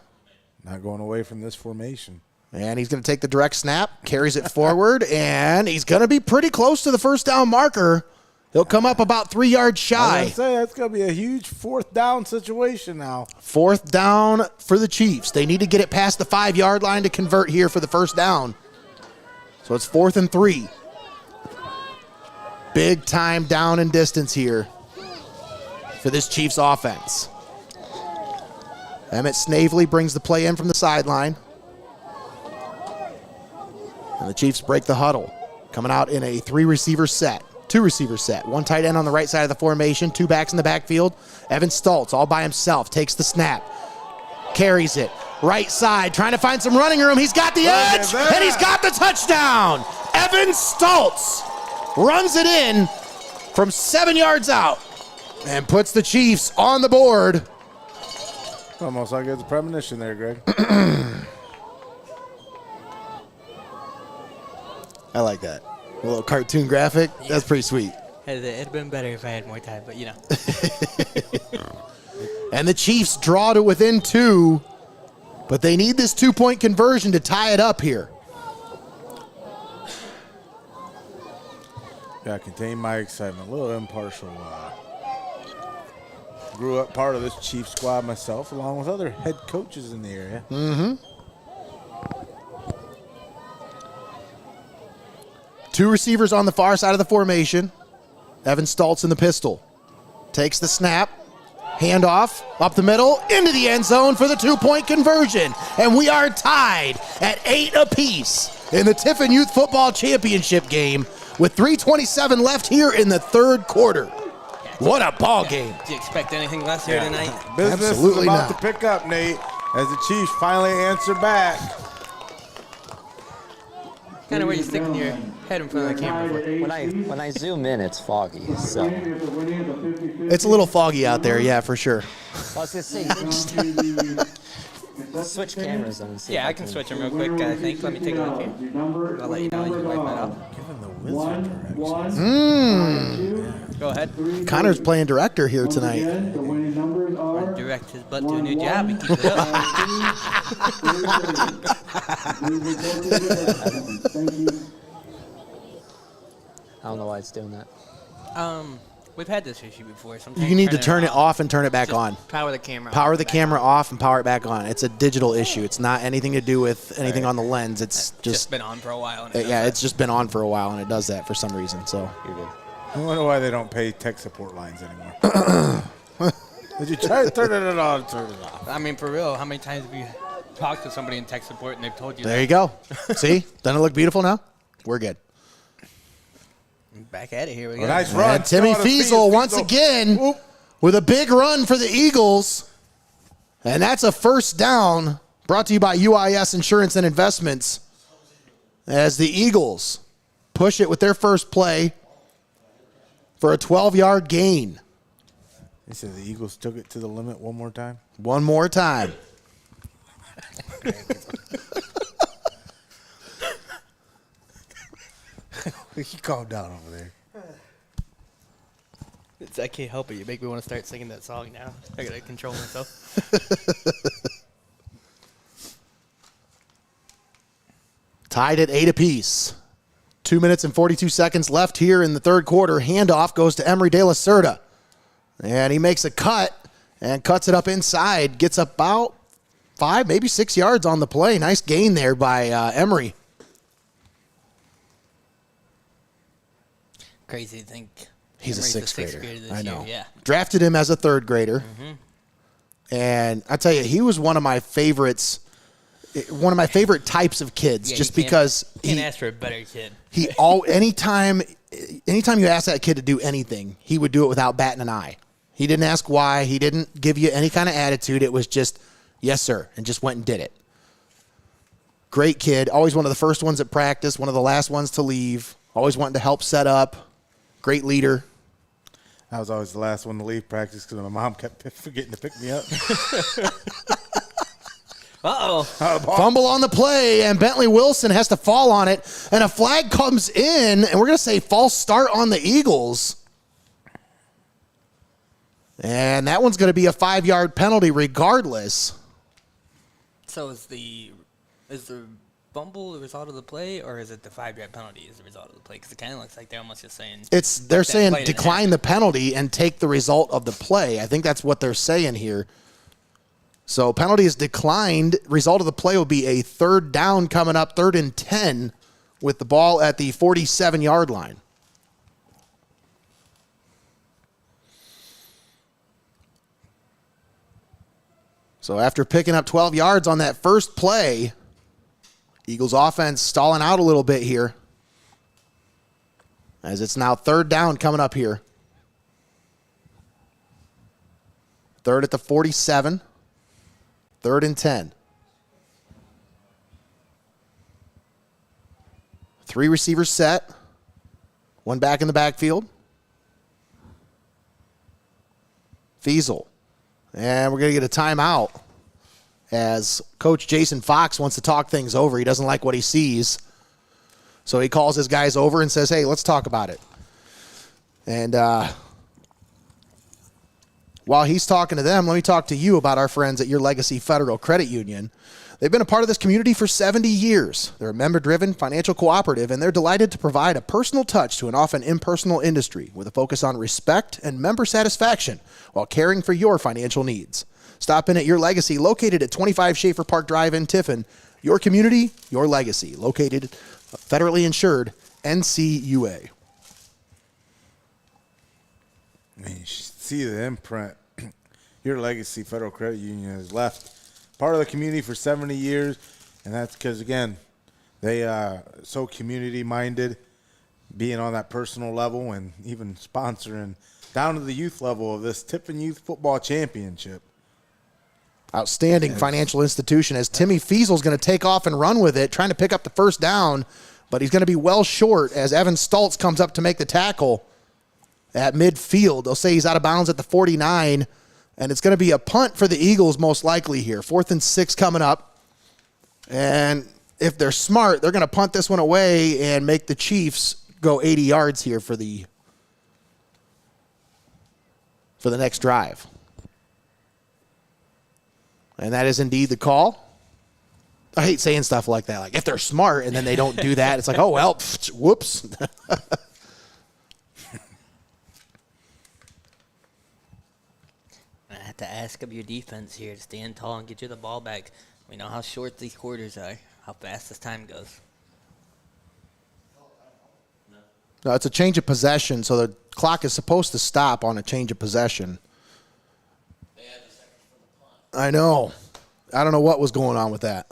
Not going away from this formation. And he's going to take the direct snap, carries it forward, and he's going to be pretty close to the first down marker. He'll come up about 3 yards shy. I was going to say, that's going to be a huge fourth down situation now. Fourth down for the Chiefs. They need to get it past the 5-yard line to convert here for the first down. So it's 4th and 3. Big time down and distance here for this Chiefs offense. Emmett Snavely brings the play in from the sideline. And the Chiefs break the huddle. Coming out in a 2-receiver set. One tight end on the right side of the formation. 2 backs in the backfield. Evan Stultz all by himself. Takes the snap. Carries it. Right side. Trying to find some running room. He's got the edge. And he's got the touchdown. Evan Stultz runs it in from 7 yards out. And puts the Chiefs on the board. Almost like it's a premonition there, Greg. I like that. A little cartoon graphic. Yeah. That's pretty sweet. It'd been better if I had more time, but you know. And the Chiefs draw to within 2, but they need this 2-point conversion to tie it up here. Yeah, contain my excitement. A little impartial. Grew up part of this Chiefs squad myself, along with other head coaches in the area. Mm-hmm. 2 receivers on the far side of the formation. Evan Stultz in the pistol. Takes the snap. Handoff up the middle into the end zone for the 2-point conversion. And we are tied at 8 apiece in the Tiffin Youth Football Championship game with 3:27 left here in the third quarter. What a ball game. Do you expect anything less here tonight? Business Absolutely is about not. to pick up, Nate, as the Chiefs finally answer back. Kind of where you sticking your head in front of the camera. When I zoom in, it's foggy. So It's a little foggy out there, yeah, for sure. I was gonna say, switch cameras and see. Yeah, I can switch them real quick, I think. Let me take a look here. I'll let you know as you wipe that up. Given the wizard directions. Go ahead. Connor's playing director here tonight. Direct his butt to a new job and keep it up. I don't know why it's doing that. We've had this issue before. Sometimes You need to turn it off and turn it back Just on. Power the camera. Power the camera off and power it back on. It's a digital issue. It's not anything to do with anything on the lens. It's Just been on for a while. And it's just been on for a while, and it does that for some reason. So You're good. I wonder why they don't pay tech support lines anymore. Did you try to turn it on, turn it off? I mean, for real, how many times have you talked to somebody in tech support and they've told you there you go. See? Doesn't it look beautiful now? We're good. Back at it here. We go. Nice run. And Timmy Feasel once again with a big run for the Eagles. And that's a first down brought to you by UIS Insurance and Investments as the Eagles push it with their first play for a 12-yard gain. They said the Eagles took it to the limit one more time. One more time. You calm down over there. I can't help it. You make me want to start singing that song now. I got to control myself. Tied at 8 apiece. 2 minutes and 42 seconds left here in the third quarter. Handoff goes to Emery De La Cerda. And he makes a cut and cuts it up inside. Gets about 5, maybe 6 yards on the play. Nice gain there by Emery. Crazy to think. He's Emery's a sixth grader. this I know. Year. Yeah. Drafted him as a third grader. Mm-hmm. And I tell you, he was one of my favorites. One of my favorite types of kids, Yeah, just you because can't ask for a better kid. Anytime you ask that kid to do anything, he would do it without batting an eye. He didn't ask why. He didn't give you any kind of attitude. It was just, yes, sir, and just went and did it. Great kid. Always one of the first ones at practice, one of the last ones to leave. Always wanting to help set up. Great leader. I was always the last one to leave practice because my mom kept forgetting to pick me up. Uh-oh. Fumble on the play, and Bentley Wilson has to fall on it, and a flag comes in, and we're going to say false start on the Eagles. And that one's going to be a 5-yard penalty regardless. So is the fumble the result of the play, or is it the 5-yard penalty is the result of the play? Because it kind of looks like they're almost just saying They're saying decline the penalty and take the result of the play. I think that's what they're saying here. So penalty is declined. Result of the play will be a 3rd down coming up, 3rd and 10 with the ball at the 47-yard line. So after picking up 12 yards on that first play, Eagles offense stalling out a little bit here as it's now 3rd down coming up here. 3rd at the 47, 3rd and 10. 3 receivers set, 1 back in the backfield. Feasel. And we're going to get a timeout as Coach Jason Fox wants to talk things over. He doesn't like what he sees. So he calls his guys over and says, hey, let's talk about it. And while he's talking to them, let me talk to you about our friends at Your Legacy Federal Credit Union. They've been a part of this community for 70 years. They're a member-driven financial cooperative, and they're delighted to provide a personal touch to an often impersonal industry with a focus on respect and member satisfaction while caring for your financial needs. Stop in at Your Legacy, located at 25 Schaefer Park Drive in Tiffin. Your community, your legacy. Located, federally insured, NCUA. I mean, you should see the imprint. Your Legacy Federal Credit Union has left part of the community for 70 years, and that's because, again, they are so community-minded, being on that personal level and even sponsoring down to the youth level of this Tiffin Youth Football Championship. Outstanding financial institution as Timmy Feasel's going to take off and run with it, trying to pick up the 1st down, but he's going to be well short as Evan Stultz comes up to make the tackle at midfield. They'll say he's out of bounds at the 49, and it's going to be a punt for the Eagles most likely here. 4th and 6 coming up. And if they're smart, they're going to punt this one away and make the Chiefs go 80 yards here for the next drive. And that is indeed the call. I hate saying stuff like that. Like, if they're smart and then they don't do that, it's like, oh, well, whoops. I have to ask of your defense here to stand tall and get you the ball back. We know how short these quarters are, how fast this time goes. No, it's a change of possession, so the clock is supposed to stop on a change of possession. I know. I don't know what was going on with that.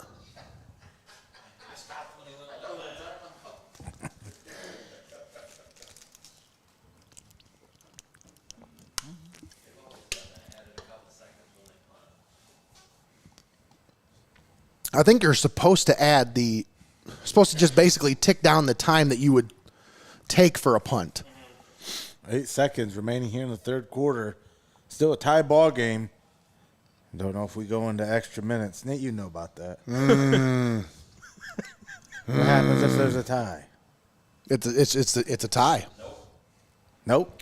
I think you're supposed to just basically tick down the time that you would take for a punt. 8 seconds remaining here in the 3rd quarter. Still a tie ball game. Don't know if we go into extra minutes. Nate, you know about that. What happens if there's a tie? It's a tie. Nope.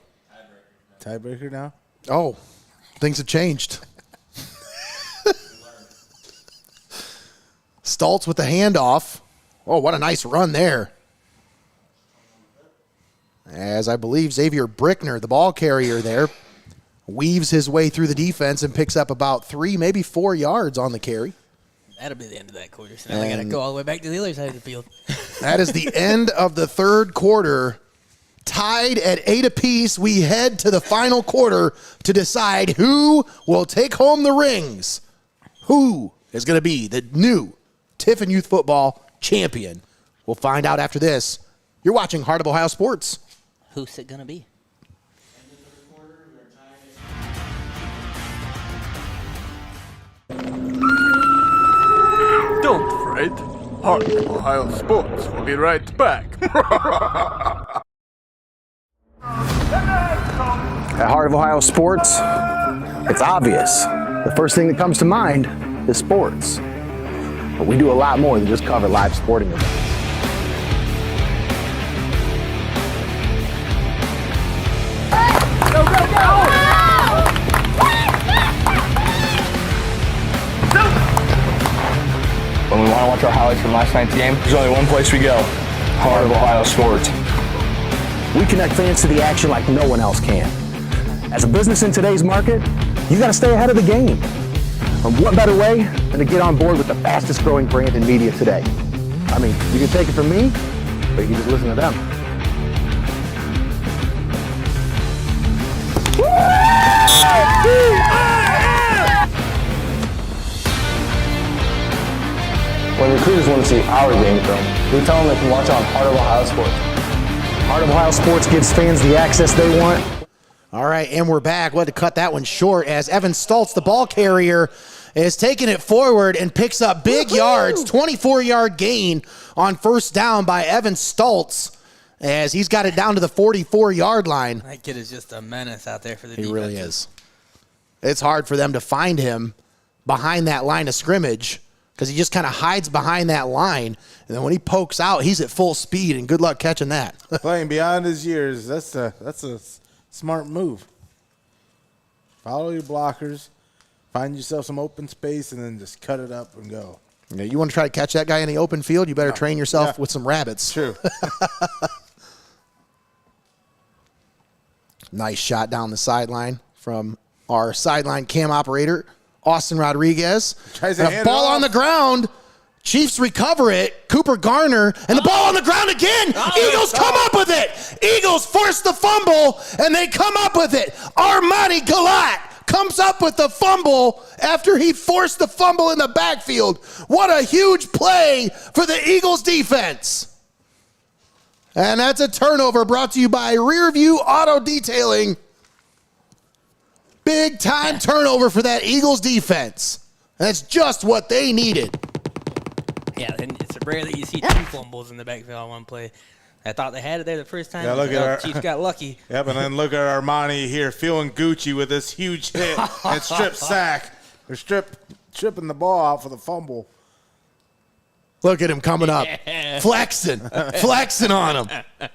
Tiebreaker now? Oh, things have changed. Stultz with the handoff. Oh, what a nice run there. As I believe Xavier Brickner, the ball carrier there, weaves his way through the defense and picks up about 3, maybe 4 yards on the carry. That'll be the end of that quarter. So now I got to go all the way back to the other side of the field. That is the end of the 3rd quarter. Tied at 8 apiece, we head to the final quarter to decide who will take home the rings. Who is going to be the new Tiffin Youth Football champion? We'll find out after this. You're watching Heart of Ohio Sports. Who's it going to be? Don't fret. Heart of Ohio Sports will be right back. At Heart of Ohio Sports, it's obvious. The first thing that comes to mind is sports. But we do a lot more than just cover live sporting events. Go, go, go! When we want to watch watch our highlights from last night's game, there's only one place we go. Heart of Ohio Sports. We connect fans to the action like no one else can. As a business in today's market, you got to stay ahead of the game. And what better way than to get on board with the fastest growing brand in media today? I mean, you can take it from me, but you can just listen to them. When recruiters want to see our game film, we tell them they can watch on Heart of Ohio Sports. Heart of Ohio Sports gives fans the access they want. All right, and we're back. We'll have to cut that one short as Evan Stultz, the ball carrier, is taking it forward and picks up big yards, 24-yard gain on first down by Evan Stultz as he's got it down to the 44-yard line. That kid is just a menace out there for the defense. He really is. It's hard for them to find him behind that line of scrimmage because he just kind of hides behind that line. And then when he pokes out, he's at full speed, and good luck catching that. Playing beyond his years, that's a smart move. Follow your blockers, find yourself some open space, and then just cut it up and go. Yeah, you want to try to catch that guy in the open field, you better train yourself with some rabbits. True. Nice shot down the sideline from our sideline cam operator, Austin Rodriguez. Tries And to a hand ball it off. on the ground. Chiefs recover it. Cooper Garner, and the ball on the ground again. Eagles come up with it. Eagles force the fumble, and they come up with it. Armani Galat comes up with the fumble after he forced the fumble in the backfield. What a huge play for the Eagles defense. And that's a turnover brought to you by Rearview Auto Detailing. Big time turnover for that Eagles defense. That's just what they needed. Yeah, and it's rare that you see two fumbles in the backfield on one play. I thought they had it there the first time. Yeah, look at our Chiefs got lucky. Yep, and then look at Armani here feeling Gucci with this huge hit and strip sack. They're stripping the ball out for the fumble. Look at him coming up. Flexing on him.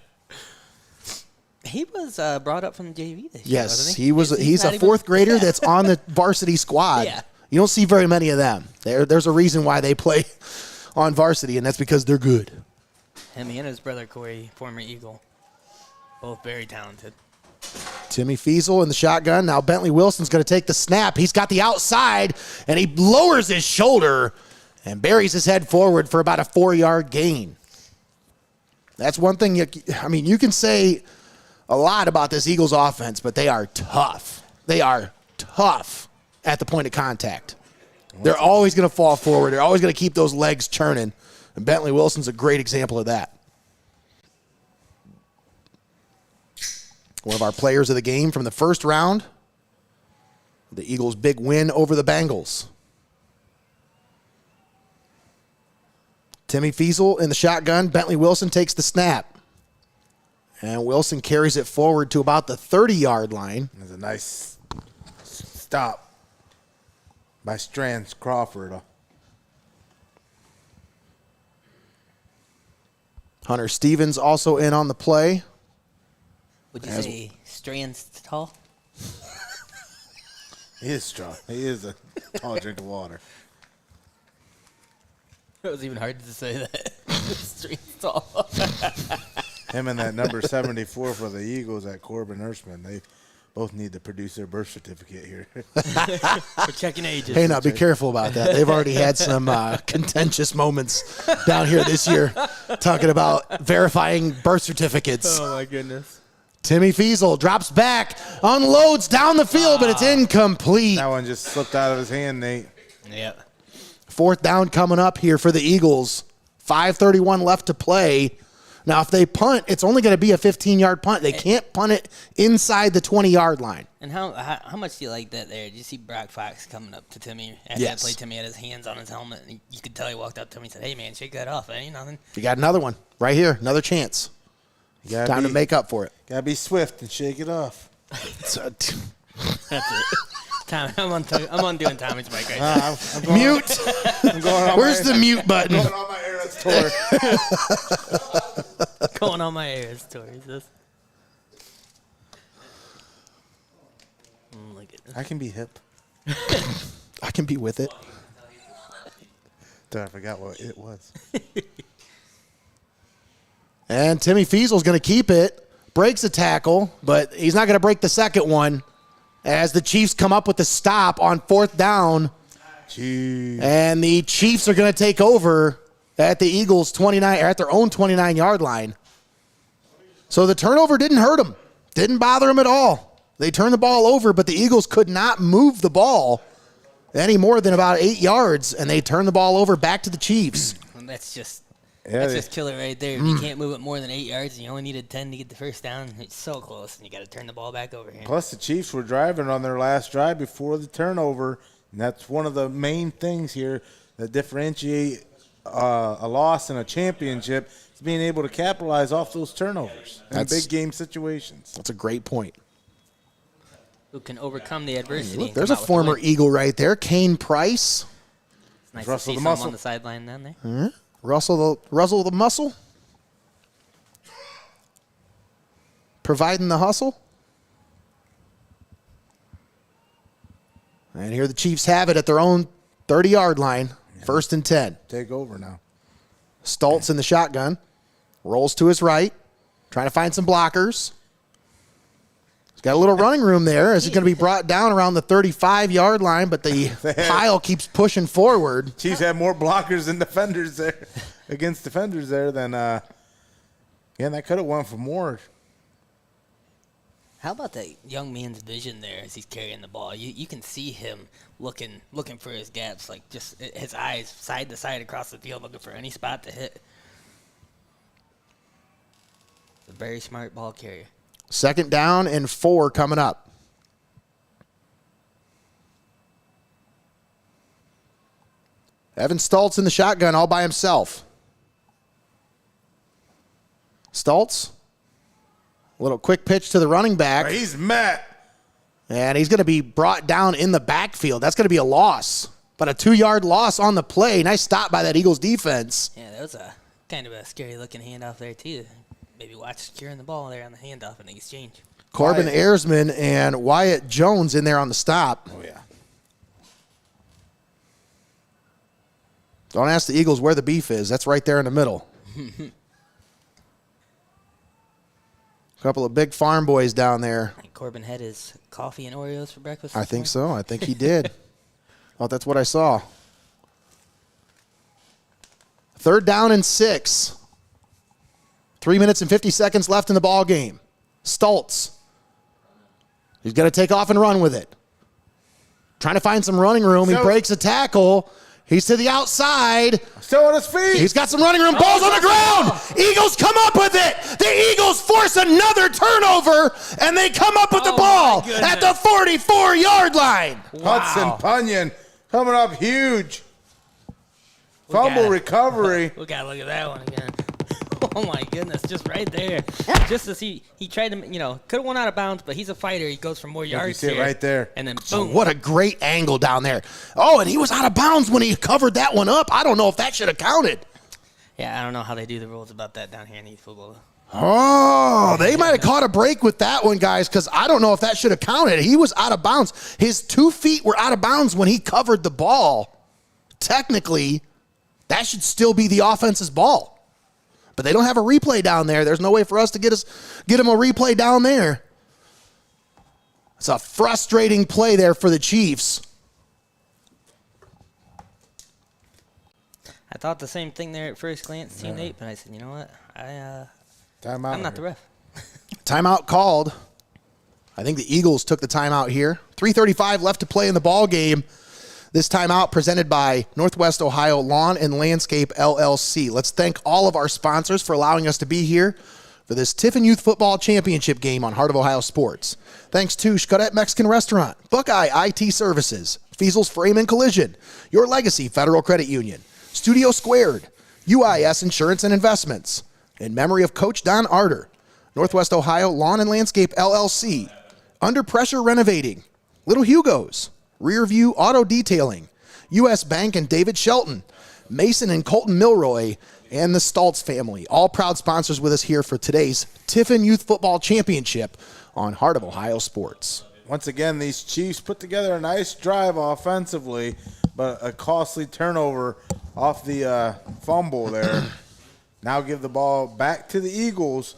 He was brought up from the JV this year, Yes, wasn't he's a fourth grader that's on the varsity squad. Yeah. You don't see very many of them. There's a reason why they play on varsity, and that's because they're good. Him and his brother Corey, former Eagle, both very talented. Timmy Feasel in the shotgun. Now Bentley Wilson's going to take the snap. He's got the outside, and he lowers his shoulder and buries his head forward for about a 4-yard gain. That's one thing. You can say a lot about this Eagles offense, but they are tough. They are tough at the point of contact. They're always going to fall forward. They're always going to keep those legs churning. And Bentley Wilson's a great example of that. One of our players of the game from the first round. The Eagles' big win over the Bengals. Timmy Feasel in the shotgun. Bentley Wilson takes the snap. And Wilson carries it forward to about the 30-yard line. There's a nice stop by Strands Crawford. Hunter Stevens also in on the play. Would you say Strands tall? He is strong. He is a tall drink of water. It was even hard to say that. Strands tall. Him and that number 74 for the Eagles at Corbin Erskine, they both need to produce their birth certificate here. We're checking ages. Hey, now be careful about that. They've already had some contentious moments down here this year talking about verifying birth certificates. Oh, my goodness. Timmy Feasel drops back, unloads down the field, but it's incomplete. That one just slipped out of his hand, Nate. Yeah. Fourth down coming up here for the Eagles. 5:31 left to play. Now, if they punt, it's only going to be a 15-yard punt. They can't punt it inside the 20-yard line. And how much do you like that there? Did you see Brock Fox coming up to Timmy after that play? Timmy had his hands on his helmet, and you could tell he walked up to him and said, "Hey, man, shake that off. Ain't nothing." You got another one right here, another chance. Time to make up for it. Gotta be swift and shake it off. That's it. Tom, I'm on doing Tommy's mic right now. Mute. Where's the mute button? I'm going on my Eras tour. Going on my Eras tour. Is this? I can be hip. I can be with it. I forgot what it was. And Timmy Feasel's going to keep it. Breaks a tackle, but he's not going to break the second one as the Chiefs come up with the stop on 4th down. Jeez. And the Chiefs are going to take over at the Eagles' 29, or at their own 29-yard line. So the turnover didn't hurt them. Didn't bother them at all. They turned the ball over, but the Eagles could not move the ball any more than about 8 yards, and they turned the ball over back to the Chiefs. And that's just killer right there. If you can't move it more than 8 yards and you only needed 10 to get the first down, it's so close, and you got to turn the ball back over here. Plus, the Chiefs were driving on their last drive before the turnover, and that's one of the main things here that differentiate a loss and a championship is being able to capitalize off those turnovers in big game situations. That's a great point. Who can overcome the adversity. Look, there's a former Eagle right there, Kane Price. It's nice Russell to see the someone Muscle. on the sideline down there. Mm-hmm. Russell the Muscle. Providing the hustle. And here the Chiefs have it at their own 30-yard line. 1st and 10. Take over now. Stultz in the shotgun. Rolls to his right. Trying to find some blockers. He's got a little running room there as he's going to be brought down around the 35-yard line, but the pile keeps pushing forward. Chiefs had more blockers than defenders there, against defenders there than, that could have won for more. How about that young man's vision there as he's carrying the ball? You can see him looking for his gaps, like just his eyes side to side across the field looking for any spot to hit. A very smart ball carrier. 2nd down and 4 coming up. Evan Stultz in the shotgun all by himself. Stultz. A little quick pitch to the running back. He's met. And he's going to be brought down in the backfield. That's going to be a loss. But a 2-yard loss on the play. Nice stop by that Eagles defense. Yeah, that was a kind of a scary-looking handoff there, too. Maybe watch securing the ball there on the handoff in the exchange. Corbin Ayersman and Wyatt Jones in there on the stop. Oh, yeah. Don't ask the Eagles where the beef is. That's right there in the middle. A couple of big farm boys down there. I think Corbin had his coffee and Oreos for breakfast. I think so. I think he did. Well, that's what I saw. 3rd down and 6. 3 minutes and 50 seconds left in the ball game. Stultz. He's going to take off and run with it. Trying to find some running room. He breaks a tackle. He's to the outside. Still on his feet. He's got some running room. Ball's on the ground. Eagles come up with it. The Eagles force another turnover, and they come up with the ball at the 44-yard line. Wow. Hudson Punyon coming up huge. Fumble recovery. We got to look at that one again. Oh, my goodness, just right there. Just as he tried to, could have went out of bounds, but he's a fighter. He goes for more yards. You see it right there. And then boom. So what a great angle down there. Oh, and he was out of bounds when he covered that one up. I don't know if that should have counted. Yeah, I don't know how they do the rules about that down here in youth football. Oh, they might have caught a break with that one, guys, because I don't know if that should have counted. He was out of bounds. His 2 feet were out of bounds when he covered the ball. Technically, that should still be the offense's ball. But they don't have a replay down there. There's no way for us to get him a replay down there. It's a frustrating play there for the Chiefs. I thought the same thing there at first glance, Team Nate, but I said, you know what? Timeout. I'm not the ref. Timeout called. I think the Eagles took the timeout here. 3:35 left to play in the ball game. This timeout presented by Northwest Ohio Lawn and Landscape LLC. Let's thank all of our sponsors for allowing us to be here for this Tiffin Youth Football Championship game on Heart of Ohio Sports. Thanks to Xcaret Mexican Restaurant, Buckeye IT Services, Feasel's Frame and Collision, Your Legacy Federal Credit Union, Studio Squared, UIS Insurance and Investments, in memory of Coach Don Arter, Northwest Ohio Lawn and Landscape LLC, Under Pressure Renovating, Little Hugo's, Rear View Auto Detailing, U.S. Bank and David Shelton, Mason and Koltyn Milroy, and the Stultz family. All proud sponsors with us here for today's Tiffin Youth Football Championship on Heart of Ohio Sports. Once again, these Chiefs put together a nice drive offensively, but a costly turnover off the fumble there. Now give the ball back to the Eagles.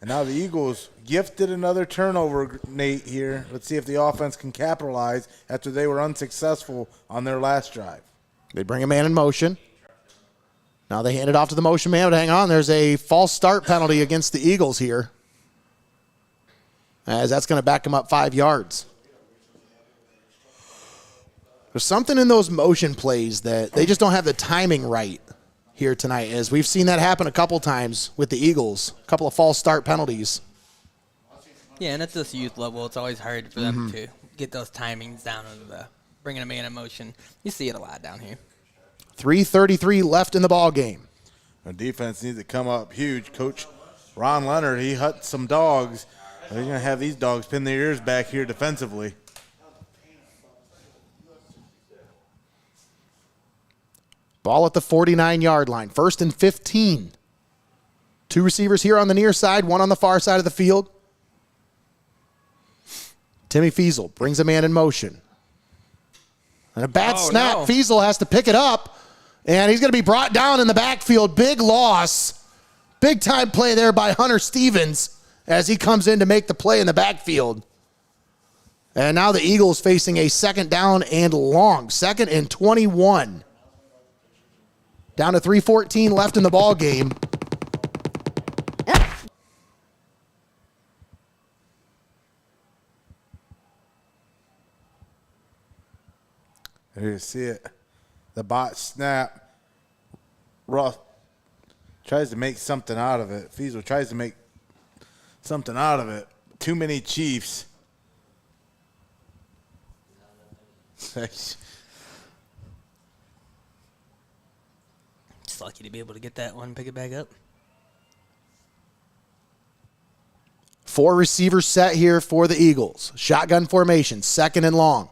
And now the Eagles gifted another turnover, Nate, here. Let's see if the offense can capitalize after they were unsuccessful on their last drive. They bring a man in motion. Now they hand it off to the motion man, but hang on. There's a false start penalty against the Eagles here, as that's going to back them up 5 yards. There's something in those motion plays that they just don't have the timing right here tonight, as we've seen that happen a couple times with the Eagles, a couple of false start penalties. Yeah, and at this youth level, it's always hard for them to get those timings down of bringing a man in motion. You see it a lot down here. 3:33 left in the ball game. Our defense needs to come up huge. Coach Ron Leonard, he hut some dogs. He's going to have these dogs pin their ears back here defensively. Ball at the 49-yard line. 1st and 15. 2 receivers here on the near side, 1 on the far side of the field. Timmy Feasel brings a man in motion. And a bad snap. No. Feasel has to pick it up, and he's going to be brought down in the backfield. Big loss. Big time play there by Hunter Stevens as he comes in to make the play in the backfield. And now the Eagles facing a 2nd down and long. 2nd and 21. Down to 3:14 left in the ball game. There you see it. The bot snap. Ross tries to make something out of it. Feasel tries to make something out of it. Too many Chiefs. Just lucky to be able to get that one, pick it back up. 4 receivers set here for the Eagles. Shotgun formation, 2nd and long.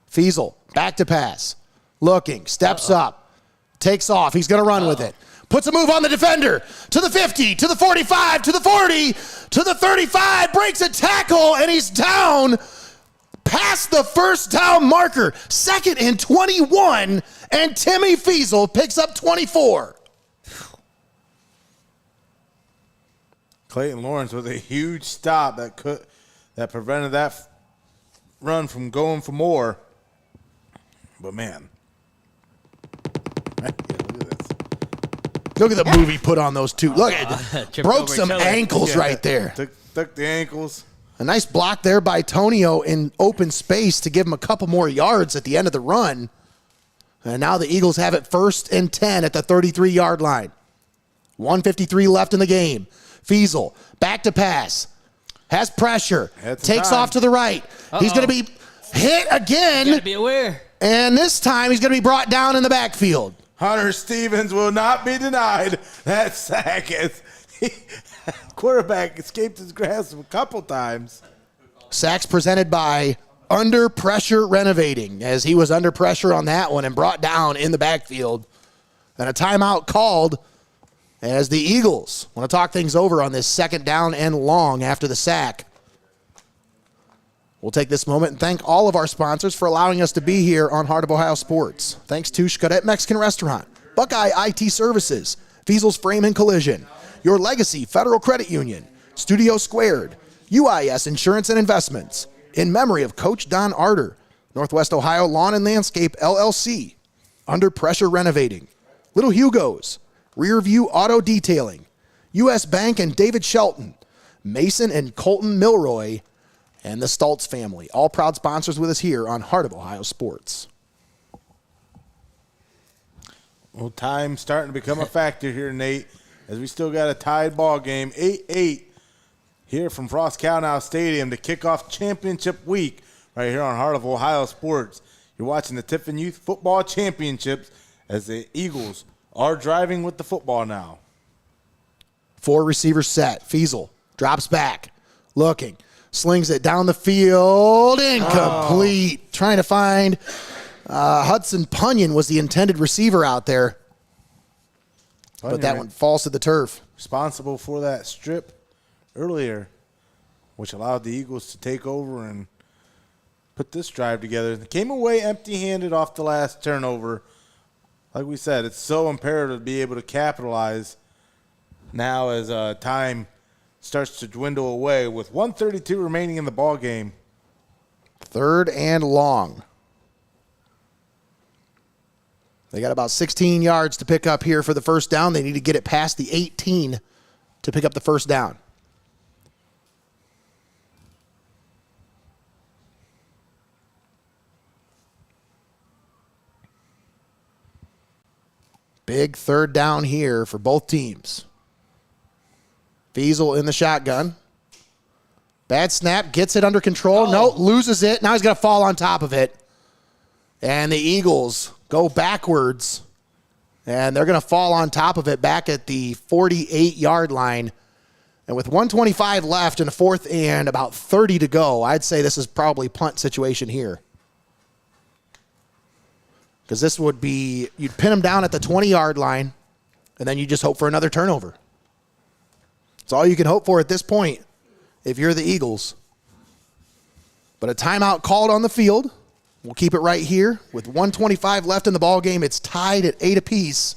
Feasel, back to pass. Looking, steps up, takes off. He's going to run with it. Puts a move on the defender. To the 50, to the 45, to the 40, to the 35. Breaks a tackle, and he's down past the 1st down marker. 2nd and 21, and Timmy Feasel picks up 24. Clayton Lawrence with a huge stop that prevented that run from going for more. But man, look at this. Look at the move he put on those two. Look at it. Broke some ankles right there. Took the ankles. A nice block there by Tonio in open space to give him a couple more yards at the end of the run. And now the Eagles have it 1st and 10 at the 33-yard line. 1:53 left in the game. Feasel, back to pass. Has pressure. Takes off to the right. He's going to be hit again. Got to be aware. And this time he's going to be brought down in the backfield. Hunter Stevens will not be denied that sack. Quarterback escaped his grasp a couple times. Sacks presented by Under Pressure Renovating, as he was under pressure on that one and brought down in the backfield. And a timeout called as the Eagles want to talk things over on this 2nd down and long after the sack. We'll take this moment and thank all of our sponsors for allowing us to be here on Heart of Ohio Sports. Thanks to Xcaret Mexican Restaurant, Buckeye IT Services, Feasel's Frame and Collision, Your Legacy Federal Credit Union, Studio Squared, UIS Insurance and Investments, in memory of Coach Don Arter, Northwest Ohio Lawn and Landscape LLC, Under Pressure Renovating, Little Hugo's, Rear View Auto Detailing, U.S. Bank and David Shelton, Mason and Koltyn Milroy, and the Stultz family, all proud sponsors with us here on Heart of Ohio Sports. Well, time's starting to become a factor here, Nate, as we still got a tied ball game, 8-8 here from Frost-Kalnow Stadium to kick off championship week right here on Heart of Ohio Sports. You're watching the Tiffin Youth Football Championships as the Eagles are driving with the football now. 4 receivers set. Feasel drops back, looking. Slings it down the field, incomplete. Trying to find Hudson Punyon was the intended receiver out there. But that one falls to the turf. Responsible for that strip earlier, which allowed the Eagles to take over and put this drive together. They came away empty-handed off the last turnover like we said, it's so imperative to be able to capitalize now as time starts to dwindle away with 1:32 remaining in the ball game. 3rd and long. They got about 16 yards to pick up here for the first down. They need to get it past the 18 to pick up the first down. Big 3rd down here for both teams. Feasel in the shotgun. Bad snap, gets it under control. No, loses it. Now he's going to fall on top of it. And the Eagles go backwards. And they're going to fall on top of it back at the 48-yard line. And with 1:25 left in the 4th and about 30 to go, I'd say this is probably punt situation here. Because this would be, you'd pin them down at the 20-yard line, and then you just hope for another turnover. It's all you can hope for at this point if you're the Eagles. But a timeout called on the field. We'll keep it right here. With 1:25 left in the ball game, it's tied at 8 apiece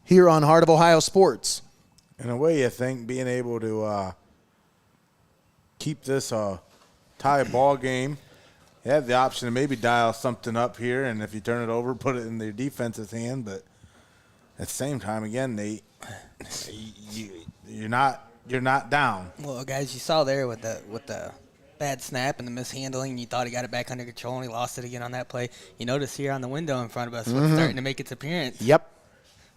here on Heart of Ohio Sports. In a way, you think being able to keep this tie ball game, you have the option to maybe dial something up here, and if you turn it over, put it in their defense's hand. But at the same time, again, you're not down. Well, guys, you saw there with the bad snap and the mishandling, you thought he got it back under control, and he lost it again on that play. You notice here on the window in front of us, what's starting to make its appearance. Yep.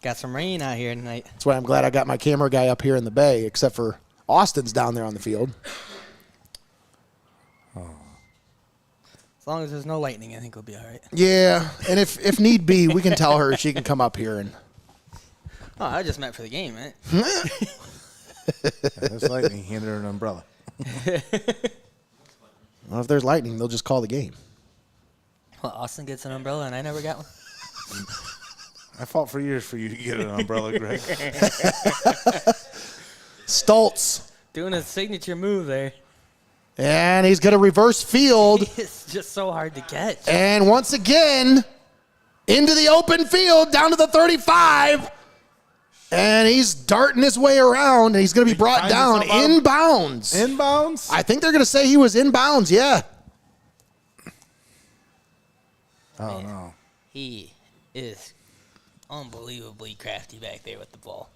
Got some rain out here tonight. That's why I'm glad I got my camera guy up here in the bay, except for Austin's down there on the field. As long as there's no lightning, I think we'll be all right. Yeah, and if need be, we can tell her she can come up here and. Oh, I just meant for the game, man. There's lightning. Hand her an umbrella. Well, if there's lightning, they'll just call the game. Well, Austin gets an umbrella, and I never got one. I fought for years for you to get an umbrella, Greg. Stultz. Doing his signature move there. And he's going to reverse field. It's just so hard to catch. And once again, into the open field, down to the 35. And he's darting his way around, and he's going to be brought down inbounds. Inbounds? I think they're going to say he was inbounds, yeah. Oh, no. He is unbelievably crafty back there with the ball.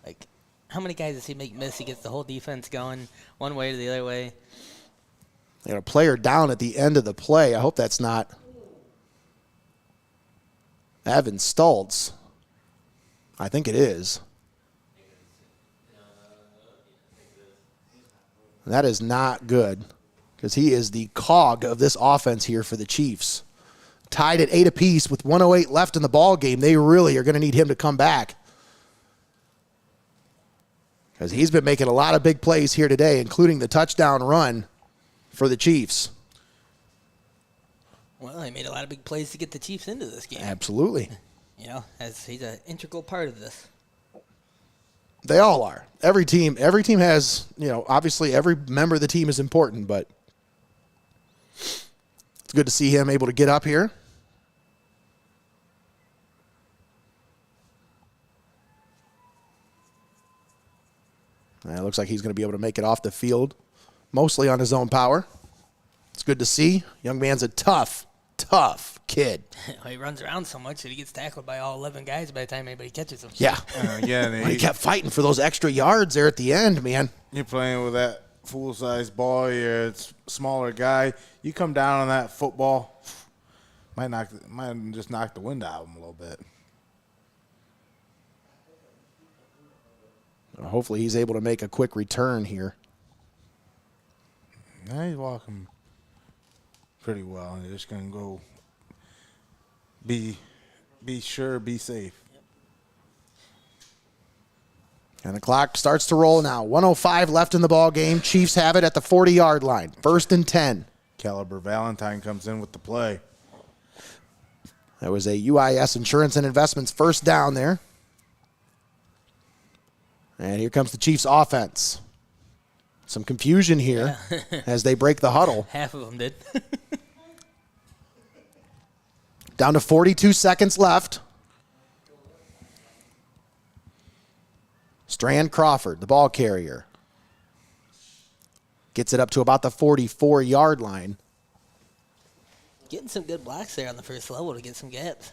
Like, how many guys does he make miss? He gets the whole defense going one way to the other way. They got a player down at the end of the play. I hope that's not Evan Stultz. I think it is. That is not good because he is the cog of this offense here for the Chiefs. Tied at 8 apiece with 1:08 left in the ball game. They really are going to need him to come back because he's been making a lot of big plays here today, including the touchdown run for the Chiefs. Well, he made a lot of big plays to get the Chiefs into this game. Absolutely. You know, as he's an integral part of this. They all are. Every team has, obviously every member of the team is important, but it's good to see him able to get up here. And it looks like he's going to be able to make it off the field, mostly on his own power. It's good to see. Young man's a tough kid. He runs around so much that he gets tackled by all 11 guys by the time anybody catches him. Yeah. Again, he kept fighting for those extra yards there at the end, man. You're playing with that full-size ball. You're a smaller guy. You come down on that football, might just knock the wind out of him a little bit. Hopefully he's able to make a quick return here. Now he's walking pretty well. You're just going to go be sure, be safe. And the clock starts to roll now. 1:05 left in the ball game. Chiefs have it at the 40-yard line. 1st and 10. Caliber Valentine comes in with the play. That was a UIS Insurance and Investments first down there. And here comes the Chiefs offense. Some confusion here as they break the huddle. Half of them did. Down to 42 seconds left. Strand Crawford, the ball carrier. Gets it up to about the 44-yard line. Getting some good blocks there on the first level to get some gaps.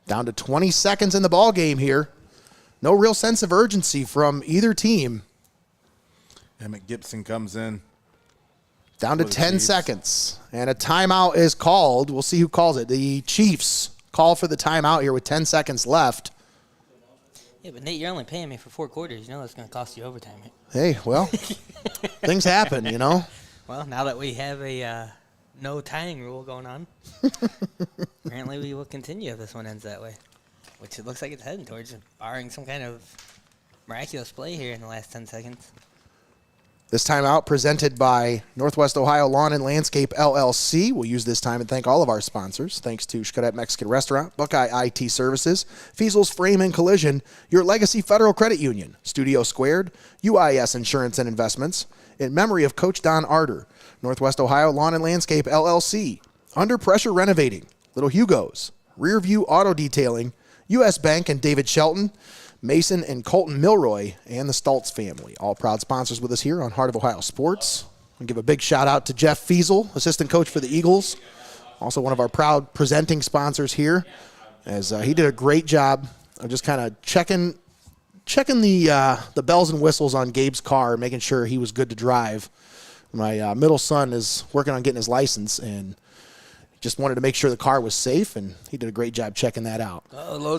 Down to 20 seconds in the ball game here. No real sense of urgency from either team. Emmett Gibson comes in. Down to 10 seconds. And a timeout is called. We'll see who calls it. The Chiefs call for the timeout here with 10 seconds left. Yeah, but Nate, you're only paying me for 4 quarters. You know that's going to cost you overtime. Right? Hey, well, things happen, you know. Well, now that we have a no tying rule going on, apparently we will continue if this one ends that way, which it looks like it's heading towards, barring some kind of miraculous play here in the last 10 seconds. This timeout presented by Northwest Ohio Lawn and Landscape LLC. We'll use this time and thank all of our sponsors. Thanks to Xcaret Mexican Restaurant, Buckeye IT Services, Feasel's Frame and Collision, Your Legacy Federal Credit Union, Studio Squared, UIS Insurance and Investments, in memory of Coach Don Arter, Northwest Ohio Lawn and Landscape LLC, Under Pressure Renovating, Little Hugo's, Rearview Auto Detailing, U.S. Bank and David Shelton, Mason and Koltyn Milroy, and the Stultz family. All proud sponsors with us here on Heart of Ohio Sports. I'll give a big shout out to Jeff Feasel, assistant coach for the Eagles. Also one of our proud presenting sponsors here, as he did a great job of just kind of checking the bells and whistles on Gabe's car, making sure he was good to drive. My middle son is working on getting his license, and just wanted to make sure the car was safe, and he did a great job checking that out.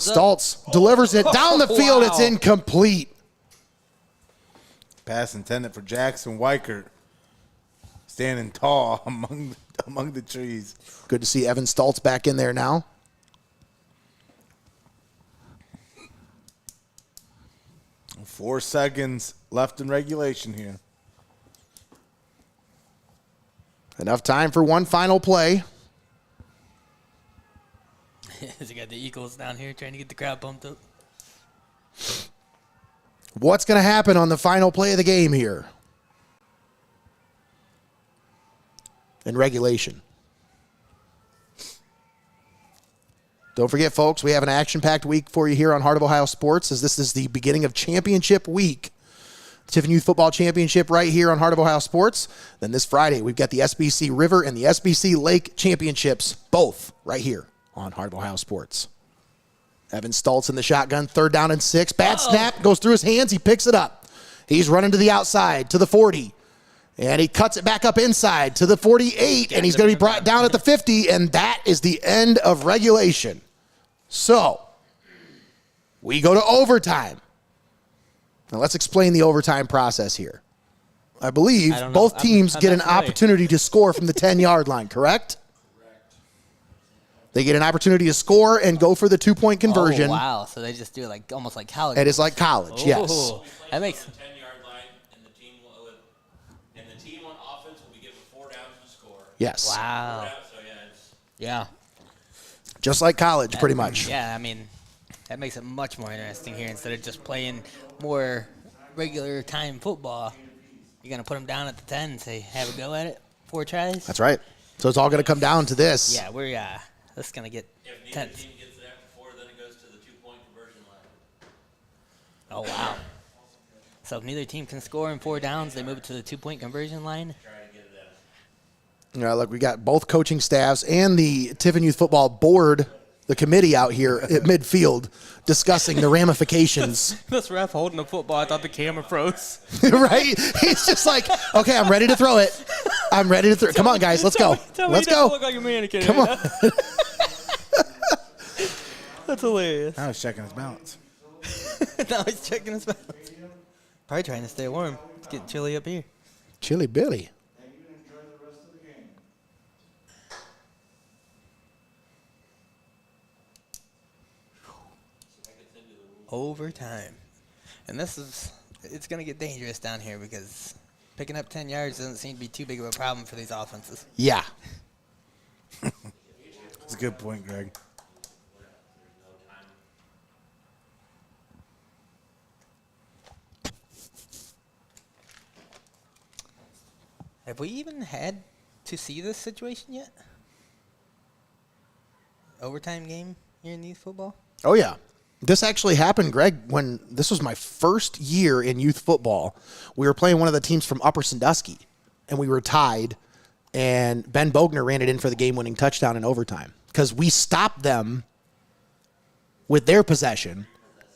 Stultz delivers it down the field. Wow. It's incomplete. Pass intended for Jackson Weichert, standing tall among the trees. Good to see Evan Stultz back in there now. Four seconds left in regulation here. Enough time for one final play. They got the Eagles down here trying to get the crowd pumped up. What's going to happen on the final play of the game here? In regulation. Don't forget, folks, we have an action-packed week for you here on Heart of Ohio Sports, as this is the beginning of championship week. Tiffin Youth Football Championship right here on Heart of Ohio Sports. Then this Friday, we've got the SBC River and the SBC Lake Championships, both right here on Heart of Ohio Sports. Evan Stultz in the shotgun, 3rd down and 6. Bad snap, goes through his hands, he picks it up. He's running to the outside, to the 40. And he cuts it back up inside to the 48, and he's going to be brought down at the 50, and that is the end of regulation. So, we go to overtime. Now let's explain the overtime process here. I believe both teams get an opportunity to score from the 10-yard line, correct? They get an opportunity to score and go for the 2-point conversion. Oh, wow. So they just do it like almost like college. It is like college, yes. That makes 10-yard line, and the team on offense will be given 4 downs to score. Yes. Wow. Yeah. Just like college, pretty much. Yeah, I mean, that makes it much more interesting here. Instead of just playing more regular time football, you're going to put them down at the 10 and say, have a go at it, 4 tries. That's right. So it's all going to come down to this. Yeah, we're this is going to get tense. If neither team gets it after 4, then it goes to the 2-point conversion line. Oh, wow. So if neither team can score in 4 downs, they move it to the 2-point conversion line. Look, we got both coaching staffs and the Tiffin Youth Football Board, the committee out here at midfield, discussing the ramifications. This ref holding the football, I thought the camera froze. Right? He's just like, okay, I'm ready to throw it. I'm ready to throw it. Come on, guys, let's go. Let's go. Look like a mannequin. Come on. That's hilarious. Now he's checking his balance. Now he's checking his balance. Probably trying to stay warm. It's getting chilly up here. Chilly Billy. Overtime. And it's going to get dangerous down here because picking up 10 yards doesn't seem to be too big of a problem for these offenses. Yeah. That's a good point, Greg. Have we even had to see this situation yet? overtime game here in youth football? Oh, yeah. This actually happened, Greg, when this was my first year in youth football. We were playing one of the teams from Upper Sandusky, and we were tied, and Ben Bogner ran it in for the game-winning touchdown in overtime because we stopped them with their possession,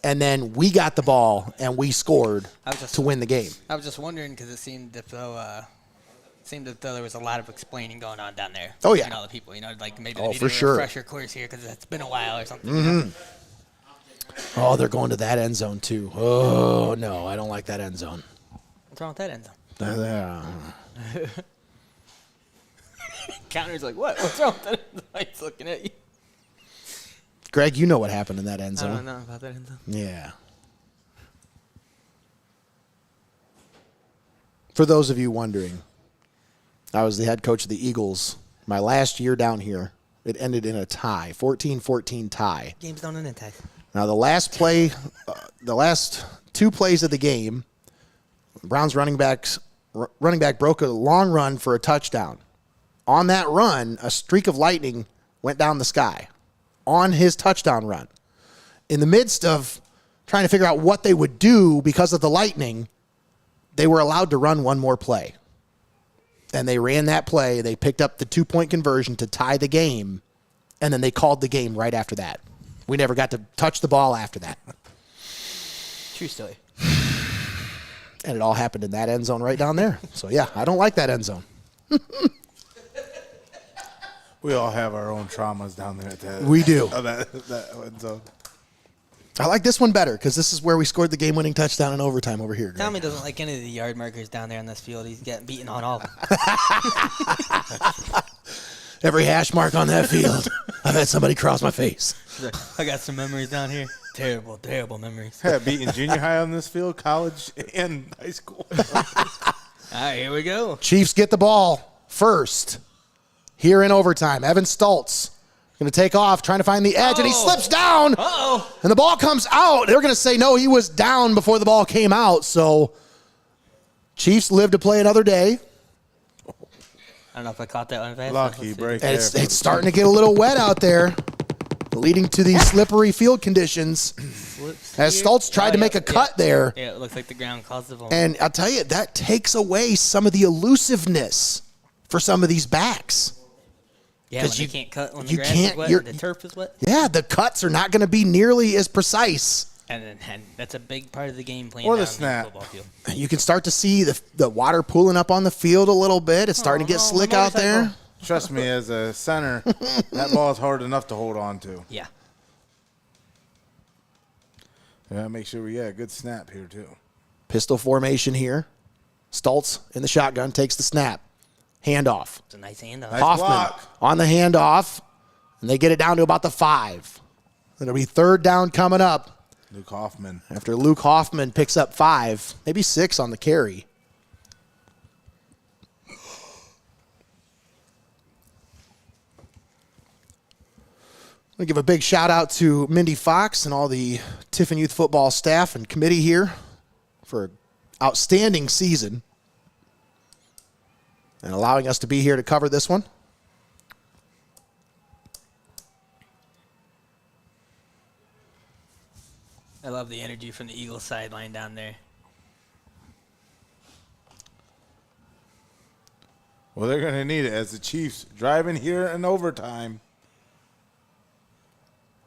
and then we got the ball, and we scored to win the game. I was just wondering because it seemed as though there was a lot of explaining going on down there. Oh, yeah. And all the people, like maybe Oh, they needed for a sure. refresher course here because it's been a while or something. Mm-hmm. Oh, they're going to that end zone, too. Oh, no, I don't like that end zone. What's wrong with that end zone? Counter's like, what? What's wrong with that end zone? He's looking at you. Greg, you know what happened in that end zone. I don't know about that end zone. Yeah. For those of you wondering, I was the head coach of the Eagles. My last year down here, it ended in a tie, 14-14 tie. Games don't end in ties. Now, the last play, the last 2 plays of the game, Browns running back broke a long run for a touchdown. On that run, a streak of lightning went down the sky on his touchdown run. In the midst of trying to figure out what they would do because of the lightning, they were allowed to run one more play. And they ran that play. They picked up the 2-point conversion to tie the game, and then they called the game right after that. We never got to touch the ball after that. True story. And it all happened in that end zone right down there. So, yeah, I don't like that end zone. We all have our own traumas down there at that. We do. That end zone. I like this one better because this is where we scored the game-winning touchdown in overtime over here. Greg. Tommy doesn't like any of the yard markers down there on this field. He's getting beaten on all of them. Every hash mark on that field, I've had somebody cross my face. I got some memories down here. Terrible, terrible memories. Yeah, beating junior high on this field, college, and high school. All right, here we go. Chiefs get the ball first here in overtime. Evan Stultz going to take off, trying to find the edge, and he slips down. Uh-oh. And the ball comes out. They're going to say, no, he was down before the ball came out. So Chiefs live to play another day. I don't know if I caught that one fast. Lucky break. And it's starting to get a little wet out there, leading to these slippery field conditions. As Stultz tried to make a cut there. Yeah, it looks like the ground caused the ball. And I'll tell you, that takes away some of the elusiveness for some of these backs. Yeah, when you can't cut when the you grass can't, is wet and the turf is wet. Yeah, the cuts are not going to be nearly as precise. And that's a big part of the game plan. Or the down snap. football field. You can start to see the water pooling up on the field a little bit. It's starting to get slick out there. Trust me, as a center, that ball is hard enough to hold on to. Yeah. Yeah, make sure we get a good snap here, too. Pistol formation here. Stultz in the shotgun takes the snap. Handoff. It's a nice handoff. Nice Hoffman block. on the handoff. And they get it down to about the 5. It'll be third down coming up. Luke Hoffman. After Luke Hoffman picks up 5, maybe 6 on the carry. I'm going to give a big shout out to Mindy Fox and all the Tiffin Youth Football staff and committee here for an outstanding season and allowing us to be here to cover this one. I love the energy from the Eagles sideline down there. Well, they're going to need it as the Chiefs drive in here in overtime.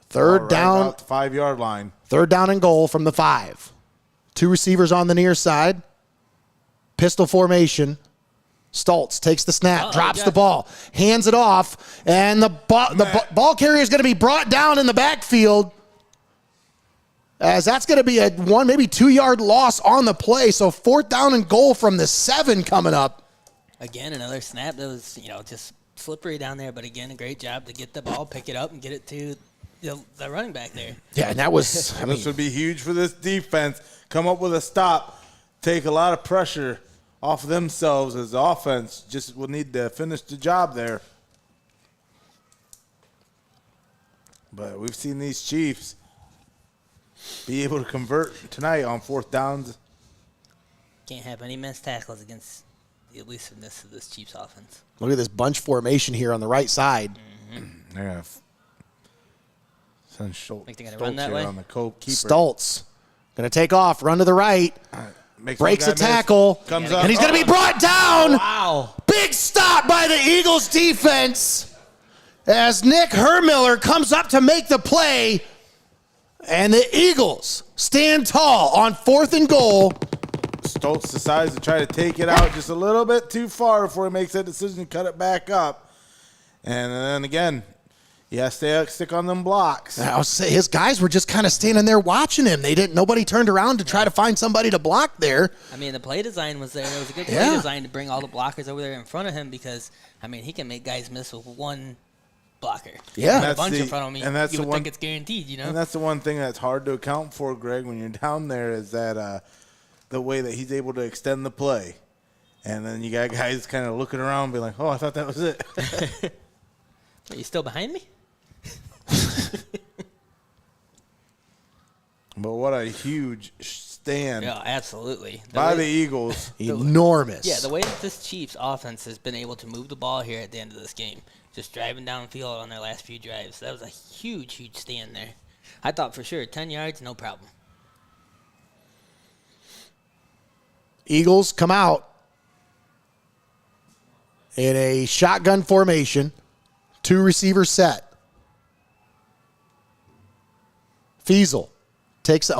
Third Right down. about the 5-yard line. Third down and goal from the 5. 2 receivers on the near side. Pistol formation. Stultz takes the snap, drops the ball, hands it off, and the ball carrier is going to be brought down in the backfield, as that's going to be a 1, maybe 2-yard loss on the play. So 4th down and goal from the 7 coming up. Again, another snap that was, just slippery down there. But again, a great job to get the ball, pick it up, and get it to the running back there. Yeah, and that was, This would be huge for this defense. Come up with a stop, take a lot of pressure off themselves as the offense just will need to finish the job there. But we've seen these Chiefs be able to convert tonight on 4th downs. Can't have any missed tackles against the elusiveness of this Chiefs offense. Look at this bunch formation here on the right side. Yeah. Send Stultz Think they're gonna run that way? on the keeper. Stultz going to take off, run to the right, Makes breaks one a guy miss. tackle, Comes up. and he's going to be brought down. Wow. Big stop by the Eagles defense as Nick Hermiller comes up to make the play, and the Eagles stand tall on 4th and goal. Stultz decides to try to take it out just a little bit too far before he makes that decision to cut it back up. And then again, he has to stick on them blocks. I was say his guys were just kind of standing there watching him. Nobody turned around to try to find somebody to block there. I mean, the play design was there. It was a good play design to bring all the blockers over there in front of him because, I mean, he can make guys miss with one blocker. Yeah. A bunch in front of me, and that's you the would one, think it's guaranteed, you know? And that's the one thing that's hard to account for, Greg, when you're down there is that the way that he's able to extend the play. And then you got guys kind of looking around and be like, oh, I thought that was it. Are you still behind me? But what a huge stand. Yeah, absolutely. By the Eagles. Enormous. Yeah, the way that this Chiefs offense has been able to move the ball here at the end of this game, just driving downfield on their last few drives, that was a huge, huge stand there. I thought for sure 10 yards, no problem. Eagles come out in a shotgun formation, 2 receiver set. Feasel takes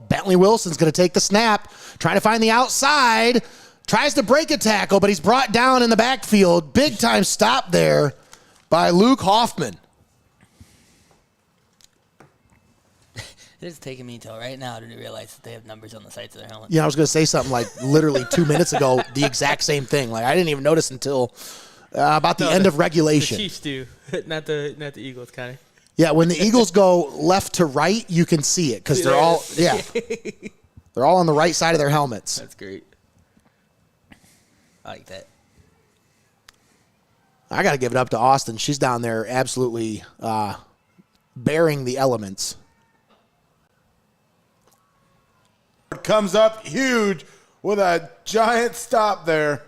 Bentley Wilson's going to take the snap, trying to find the outside, tries to break a tackle, but he's brought down in the backfield. Big time stop there by Luke Hoffman. It's taking me until right now to realize that they have numbers on the sides of their helmet. Yeah, I was going to say something like literally 2 minutes ago, the exact same thing. Like I didn't even notice until about the end of regulation. The Chiefs do, not the Eagles, Connor. Yeah, when the Eagles go left to right, you can see it because they're all they're all on the right side of their helmets. That's great. I like that. I got to give it up to Austin. She's down there absolutely bearing the elements. Comes up huge with a giant stop there.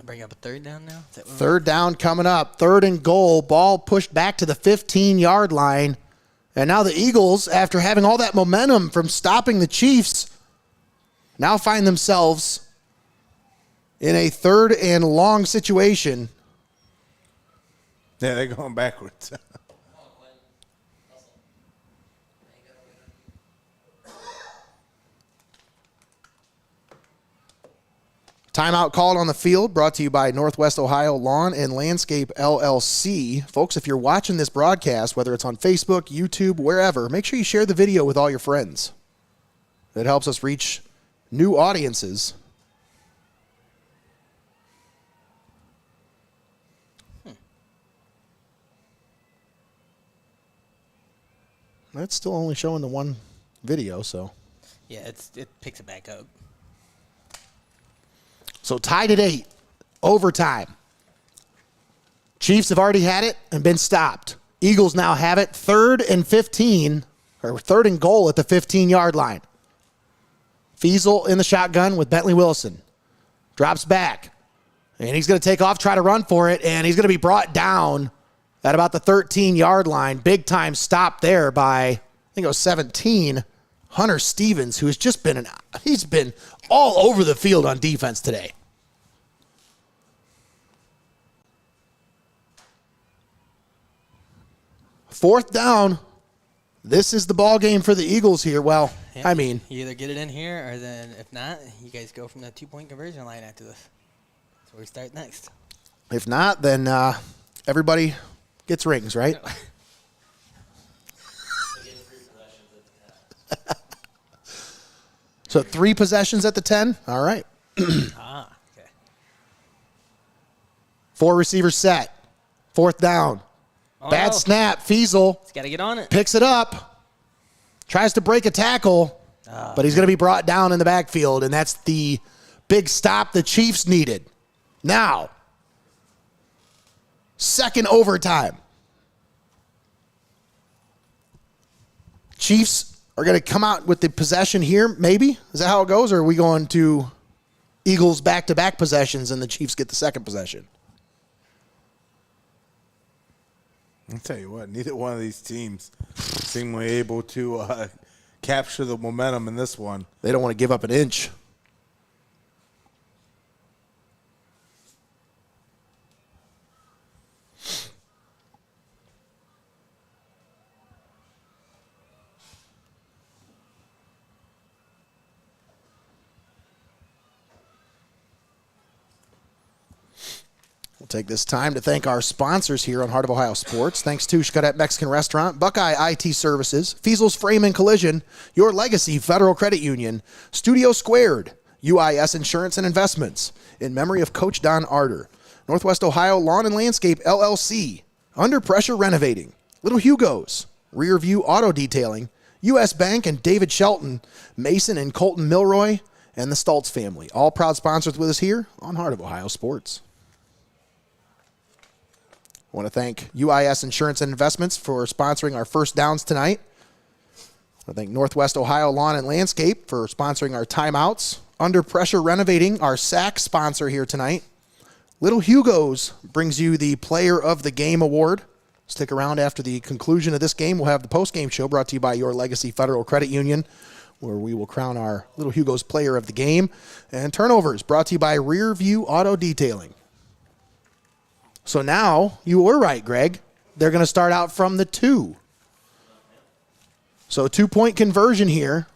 Bring up a 3rd down now? Is that what 3rd down coming up. 3rd and goal. Ball pushed back to the 15-yard line. And now the Eagles, after having all that momentum from stopping the Chiefs, now find themselves in a 3rd and long situation. Yeah, they're going backwards. Timeout called on the field, brought to you by Northwest Ohio Lawn and Landscape LLC. Folks, if you're watching this broadcast, whether it's on Facebook, YouTube, wherever, make sure you share the video with all your friends. It helps us reach new audiences. That's still only showing the one video, so. Yeah, it picks it back up. So tied at 8, overtime. Chiefs have already had it and been stopped. Eagles now have it, 3rd and 15, or 3rd and goal at the 15-yard line. Feasel in the shotgun with Bentley Wilson. Drops back, and he's going to take off, try to run for it, and he's going to be brought down at about the 13-yard line. Big time stop there by, I think it was 17, Hunter Stevens, who has just been he's been all over the field on defense today. Fourth down. This is the ball game for the Eagles here. Well, Yeah, I mean, you either get it in here, or then if not, you guys go from the 2-point conversion line after this. That's where we start next. if not, then everybody gets rings, right? So 3 possessions at the 10? All right. Okay. 4 receivers set. 4th down. Oh, Bad no. snap. Feasel He's got to get on it. picks it up. Tries to break a tackle. But he's going to be brought down in the backfield, and that's the big stop the Chiefs needed. Now, second overtime. Chiefs are going to come out with the possession here, maybe? Is that how it goes, or are we going to Eagles back-to-back possessions and the Chiefs get the second possession? I'll tell you what, neither one of these teams seemingly able to capture the momentum in this one. They don't want to give up an inch. We'll take this time to thank our sponsors here on Heart of Ohio Sports. Thanks to Xcaret Mexican Restaurant, Buckeye IT Services, Feasel's Frame and Collision, Your Legacy Federal Credit Union, Studio Squared, UIS Insurance and Investments, in memory of Coach Don Arter, Northwest Ohio Lawn and Landscape LLC, Under Pressure Renovating, Little Hugo's, Rear View Auto Detailing, U.S. Bank and David Shelton, Mason and Koltyn Milroy, and the Stultz family. All proud sponsors with us here on Heart of Ohio Sports. I want to thank UIS Insurance and Investments for sponsoring our first downs tonight. I want to thank Northwest Ohio Lawn and Landscape for sponsoring our timeouts. Under Pressure Renovating, our SAC sponsor here tonight. Little Hugo's brings you the Player of the Game Award. Stick around after the conclusion of this game. We'll have the postgame show brought to you by Your Legacy Federal Credit Union, where we will crown our Little Hugo's Player of the Game. And turnovers brought to you by Rear View Auto Detailing. So now, you were right, Greg. They're going to start out from the 2. So 2-point conversion here,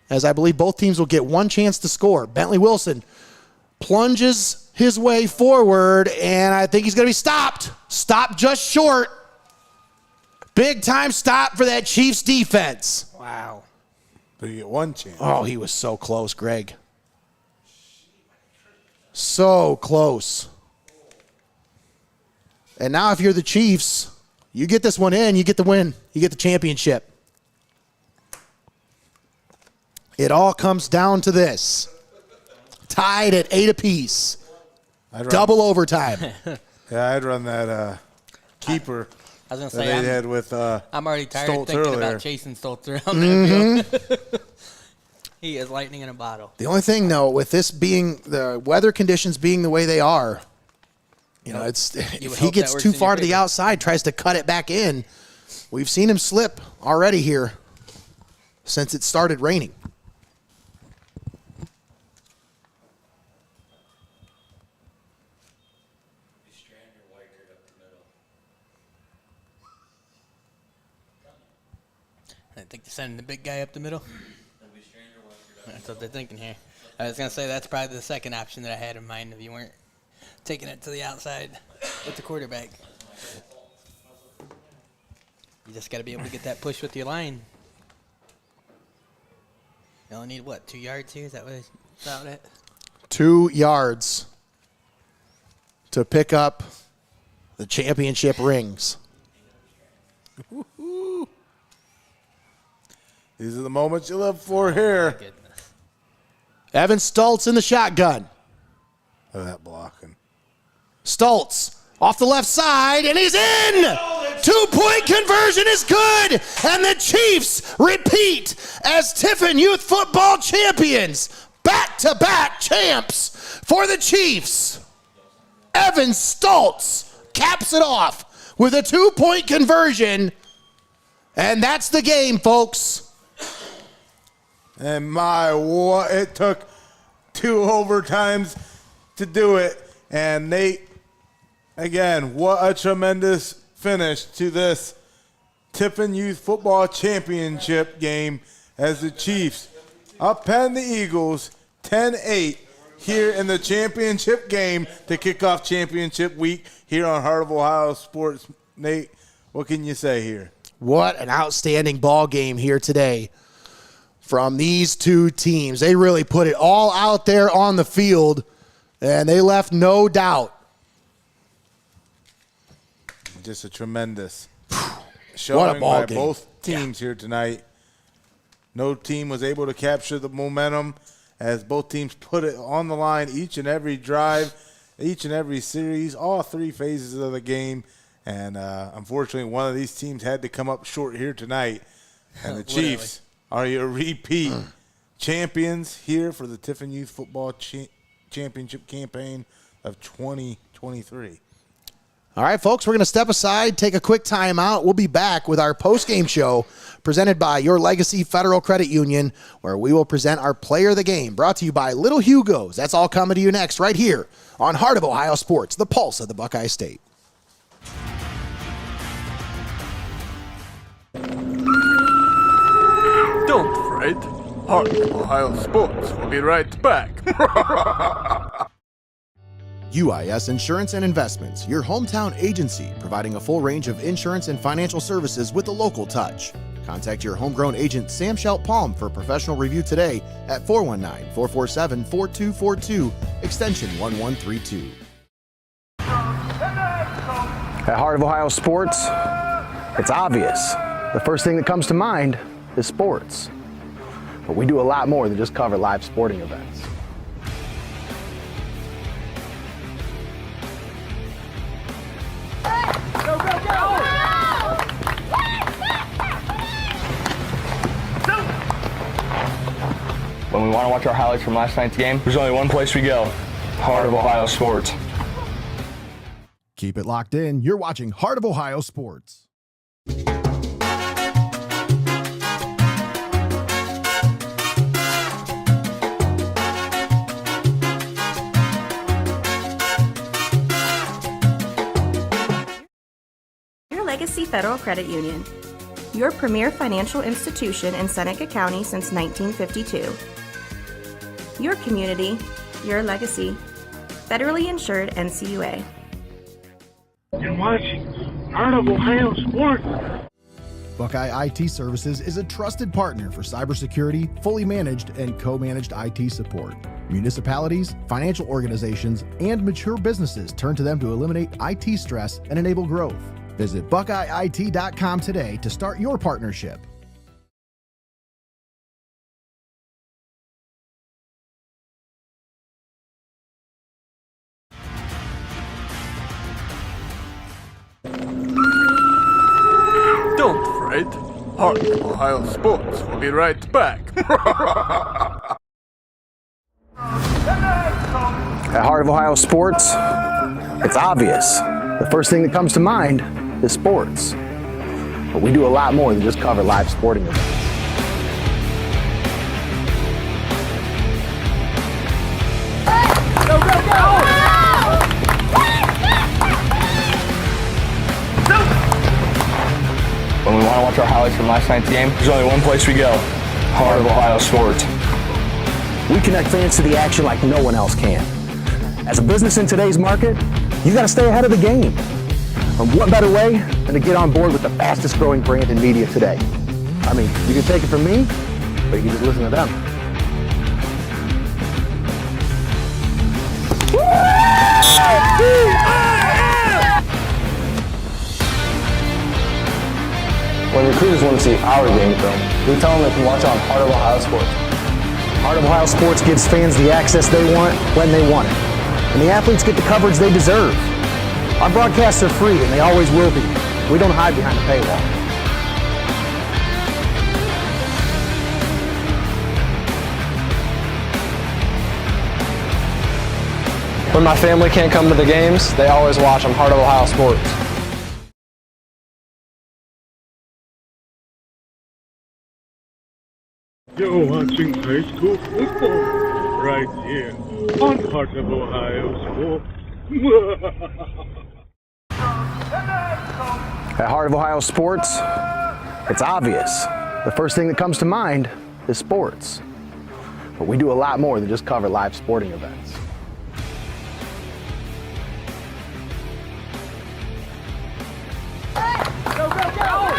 as I believe both teams will get one chance to score. Bentley Wilson plunges his way forward, and I think he's going to be stopped. Stopped just short. Big time stop for that Chiefs defense. Wow. But you get one chance. Oh, he was so close, Greg. So close. And now if you're the Chiefs, you get this one in, you get the win. You get the championship. It all comes down to this. Tied at 8 apiece. Double overtime. Yeah, I'd run that keeper I was gonna that say, they had with I'm already tired Stultz thinking earlier. about chasing Stultz around that field. He is lightning in a bottle. The only thing, though, with this being the weather conditions being the way they are, you know, it's if he gets too far to the outside, tries to cut it back in, we've seen him slip already here since it started raining. I think they're sending the big guy up the middle. That's what they're thinking here. I was going to say that's probably the second option that I had in mind if you weren't taking it to the outside with the quarterback. You just got to be able to get that push with your line. You only need, what, 2 yards here? Is that what about it? 2 yards to pick up the championship rings. These are the moments you live for here. Evan Stultz in the shotgun. Look at that blocking. Stultz off the left side, and he's in! 2-point conversion is good! And the Chiefs repeat as Tiffin Youth Football champions. Back-to-back champs for the Chiefs. Evan Stultz caps it off with a 2-point conversion. And that's the game, folks. And what it took 2 overtimes to do it. And Nate, again, what a tremendous finish to this Tiffin Youth Football Championship game as the Chiefs upend the Eagles 10-8 here in the championship game to kick off championship week here on Heart of Ohio Sports. Nate, what can you say here? What an outstanding ball game here today from these two teams. They really put it all out there on the field, and they left no doubt. Just a tremendous What showing a ball by game. both teams here tonight. No team was able to capture the momentum as both teams put it on the line each and every drive, each and every series, all 3 phases of the game. And unfortunately, one of these teams had to come up short here tonight. And the Chiefs are your repeat champions here for the Tiffin Youth Football Championship campaign of 2023. All right, folks, we're going to step aside, take a quick timeout. We'll be back with our post-game show presented by Your Legacy Federal Credit Union, where we will present our Player of the Game, brought to you by Little Hugo's. That's all coming to you next right here on Heart of Ohio Sports, the pulse of the Buckeye State. Don't fret. Heart of Ohio Sports will be right back. UIS Insurance and Investments, your hometown agency, providing a full range of insurance and financial services with a local touch. Contact your homegrown agent, Sam Schelt-Palm, for a professional review today at 419-447-4242, extension 1132. At Heart of Ohio Sports, it's obvious. The first thing that comes to mind is sports. But we do a lot more than just cover live sporting events. Go, go, go! When we want to watch our highlights from last night's game, there's only one place we go. Heart of Ohio Sports. Keep it locked in. You're watching Heart of Ohio Sports. Your Legacy Federal Credit Union, your premier financial institution in Seneca County since 1952. Your community, your legacy. Federally insured NCUA. You're watching Heart of Ohio Sports. Buckeye IT Services is a trusted partner for cybersecurity, fully managed and co-managed IT support. Municipalities, financial organizations, and mature businesses turn to them to eliminate IT stress and enable growth. Visit BuckeyeIT.com today to start your partnership. Don't fret. Heart of Ohio Sports will be right back. At Heart of Ohio Sports, it's obvious. The first thing that comes to mind is sports. But we do a lot more than just cover live sporting events. Go, go, go! When we want to watch our highlights from last night's game, there's only one place we go. Heart of Ohio Sports. We connect fans to the action like no one else can. As a business in today's market, you got to stay ahead of the game. And what better way than to get on board with the fastest growing brand in media today? I mean, you can take it from me, but you can just listen to them. When recruiters want to see our game film, we tell them they can watch it on Heart of Ohio Sports. Heart of Ohio Sports gives fans the access they want when they want it. And the athletes get the coverage they deserve. Our broadcasts are free and they always will be. We don't hide behind a paywall. When my family can't come to the games, they always watch on Heart of Ohio Sports. You're watching high school football right here on Heart of Ohio Sports. At Heart of Ohio Sports, it's obvious. The first thing that comes to mind is sports. But we do a lot more than just cover live sporting events. Go, go, go!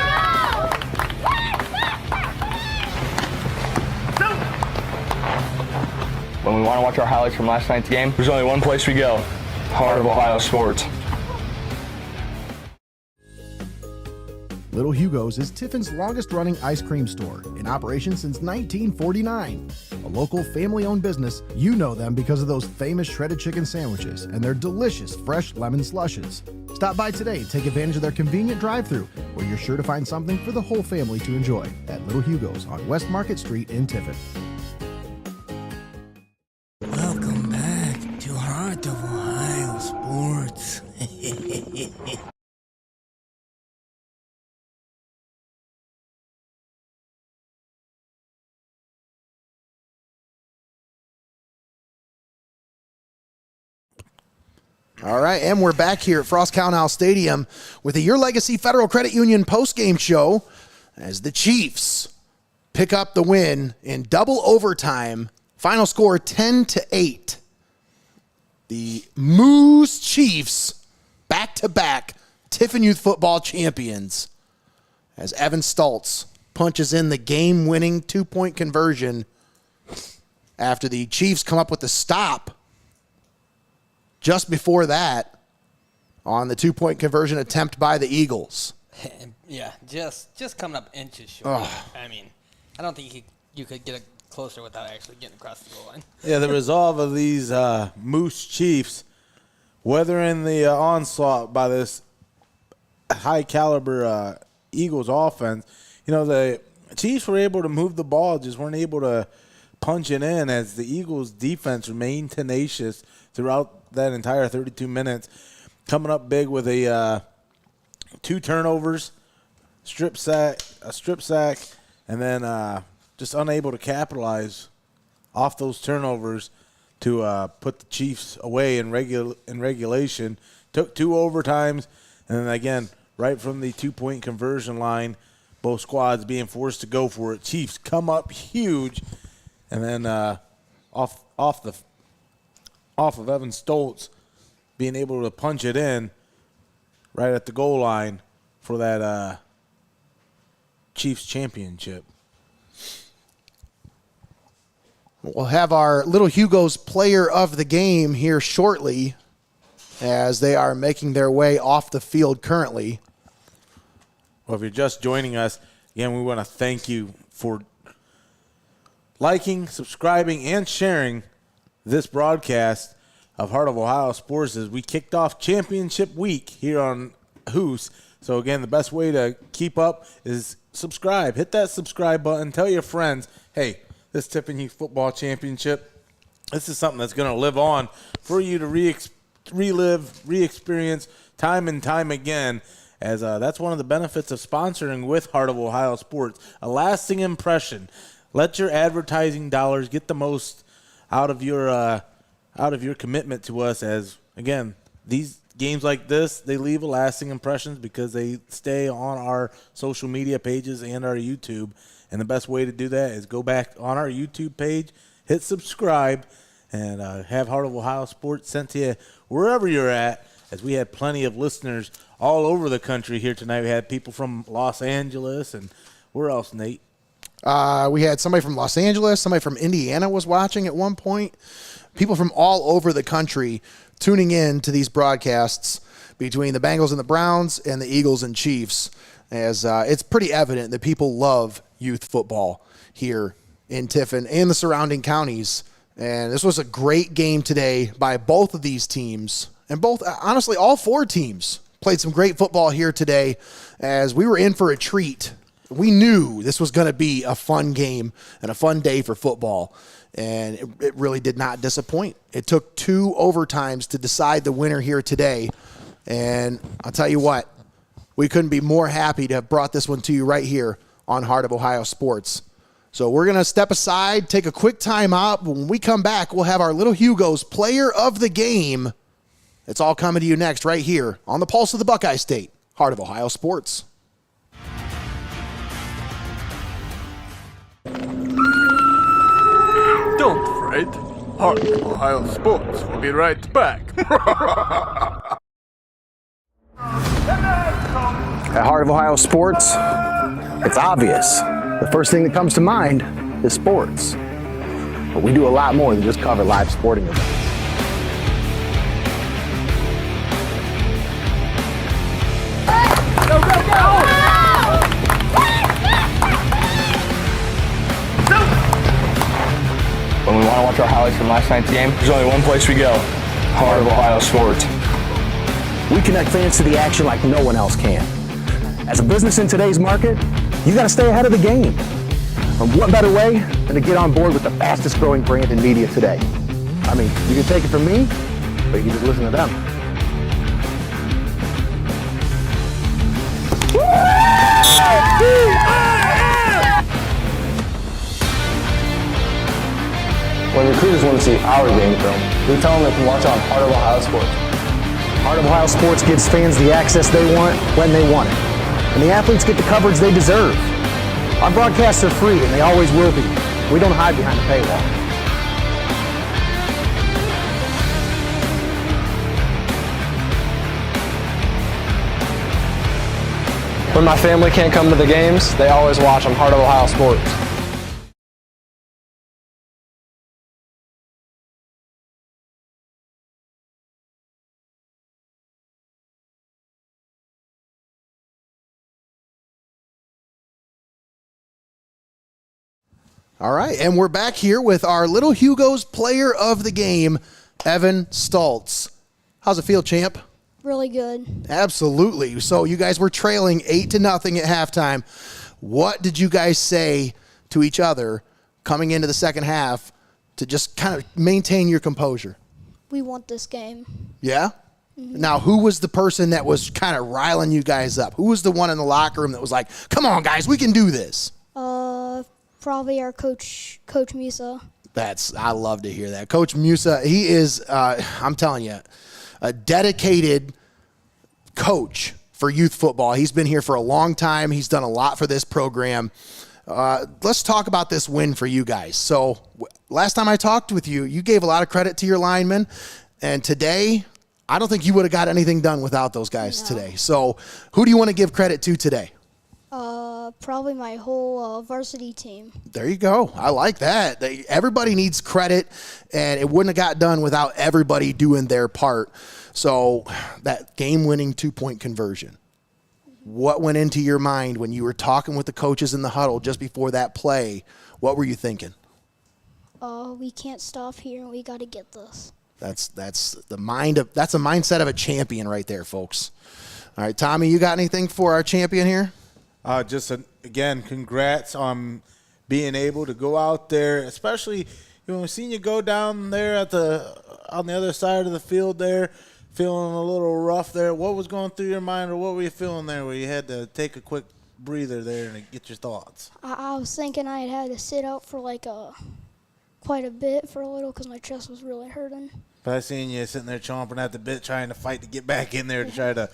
When we want to watch our highlights from last night's game, there's only one place we go. Heart of Ohio Sports. Little Hugo's is Tiffin's longest-running ice cream store, in operation since 1949. A local family-owned business, you know them because of those famous shredded chicken sandwiches and their delicious fresh lemon slushes. Stop by today and take advantage of their convenient drive-thru, where you're sure to find something for the whole family to enjoy at Little Hugo's on West Market Street in Tiffin. Welcome back to Heart of Ohio Sports. All right, and we're back here at Frost-Kalnow Stadium with the Your Legacy Federal Credit Union postgame show as the Chiefs pick up the win in double overtime. Final score 10-8. The Moose Chiefs back-to-back Tiffin Youth Football champions as Evan Stultz punches in the game-winning two-point conversion after the Chiefs come up with the stop just before that on the two-point conversion attempt by the Eagles. Yeah, just coming up inches short. I mean, I don't think you could get closer without actually getting across the goal line. Yeah, the resolve of these Moose Chiefs, weathering the onslaught by this high-caliber Eagles offense. You know, the Chiefs were able to move the ball, just weren't able to punch it in as the Eagles' defense remained tenacious throughout that entire 32 minutes, coming up big with a 2 turnovers, a strip sack, and then just unable to capitalize off those turnovers to put the Chiefs away in regulation. Took 2 overtimes, and then again, right from the 2-point conversion line, both squads being forced to go for it. Chiefs come up huge, and then off of Evan Stultz being able to punch it in right at the goal line for that Chiefs championship. We'll have our little Hugo's player of the game here shortly as they are making their way off the field currently. Well, if you're just joining us, again, we want to thank you for liking, subscribing, and sharing this broadcast of Heart of Ohio Sports as we kicked off championship week here on Hoos. So, again, the best way to keep up is subscribe. Hit that subscribe button. Tell your friends, hey, this Tiffin Youth Football Championship, this is something that's going to live on for you to relive, re-experience time and time again, as that's one of the benefits of sponsoring with Heart of Ohio Sports. A lasting impression. Let your advertising dollars get the most out of your commitment to us, as, again, these games like this, they leave a lasting impression because they stay on our social media pages and our YouTube. And the best way to do that is go back on our YouTube page, hit subscribe, and have Heart of Ohio Sports sent to you wherever you're at, as we had plenty of listeners all over the country here tonight. We had people from Los Angeles, and where else, Nate? We had somebody from Los Angeles, somebody from Indiana was watching at one point. People from all over the country tuning in to these broadcasts between the Bengals and the Browns and the Eagles and Chiefs, as it's pretty evident that people love youth football here in Tiffin and the surrounding counties. And this was a great game today by both of these teams. And both, honestly, all 4 teams played some great football here today, as we were in for a treat. We knew this was going to be a fun game and a fun day for football, and it really did not disappoint. It took 2 overtimes to decide the winner here today, and I'll tell you what, we couldn't be more happy to have brought this one to you right here on Heart of Ohio Sports. So we're going to step aside, take a quick time out. When we come back, we'll have our little Hugo's player of the game. It's all coming to you next right here on the Pulse of the Buckeye State, Heart of Ohio Sports. Don't fret. Heart of Ohio Sports will be right back. At Heart of Ohio Sports, it's obvious. The first thing that comes to mind is sports. But we do a lot more than just cover live sporting events. Go, go, go! When we want to watch our highlights from last night's game, there's only one place we go. Heart of Ohio Sports. We connect fans to the action like no one else can. As a business in today's market, you got to stay ahead of the game. And what better way than to get on board with the fastest growing brand in media today? I mean, you can take it from me, but you can just listen to them. When recruiters want to see our game film, we tell them they can watch on Heart of Ohio Sports. Heart of Ohio Sports gives fans the access they want when they want it. And the athletes get the coverage they deserve. Our broadcasts are free, and they always will be. We don't hide behind a paywall. When my family can't come to the games, they always watch on Heart of Ohio Sports. All right, and we're back here with our Little Hugo's player of the game, Evan Stultz. How's it feel, champ? Really good. Absolutely. So you guys were trailing 8-0 at halftime. What did you guys say to each other coming into the second half to just kind of maintain your composure? We want this game. Yeah? Mm-hmm. Now, who was the person that was kind of riling you guys up? Who was the one in the locker room that was like, come on, guys, we can do this? Probably our coach Musa. I love to hear that. Coach Musa, he is, I'm telling you, a dedicated coach for youth football. He's been here for a long time. He's done a lot for this program. Let's talk about this win for you guys. So last time I talked with you, you gave a lot of credit to your linemen. And today, I don't think you would have got anything done without those guys today. So who do you want to give credit to today? Probably my whole varsity team. There you go. I like that. Everybody needs credit, and it wouldn't have got done without everybody doing their part. So that game-winning 2-point conversion, what went into your mind when you were talking with the coaches in the huddle just before that play? What were you thinking? We can't stop here, and we got to get this. That's a mindset of a champion right there, folks. All right, Tommy, you got anything for our champion here? Again, congrats on being able to go out there, especially we've seen you go down there on the other side of the field there, feeling a little rough there. What was going through your mind, or what were you feeling there where you had to take a quick breather there and get your thoughts? I was thinking I had to sit out for quite a bit for a little because my chest was really hurting. But I seen you sitting there chomping at the bit, trying to fight to get back in there to try to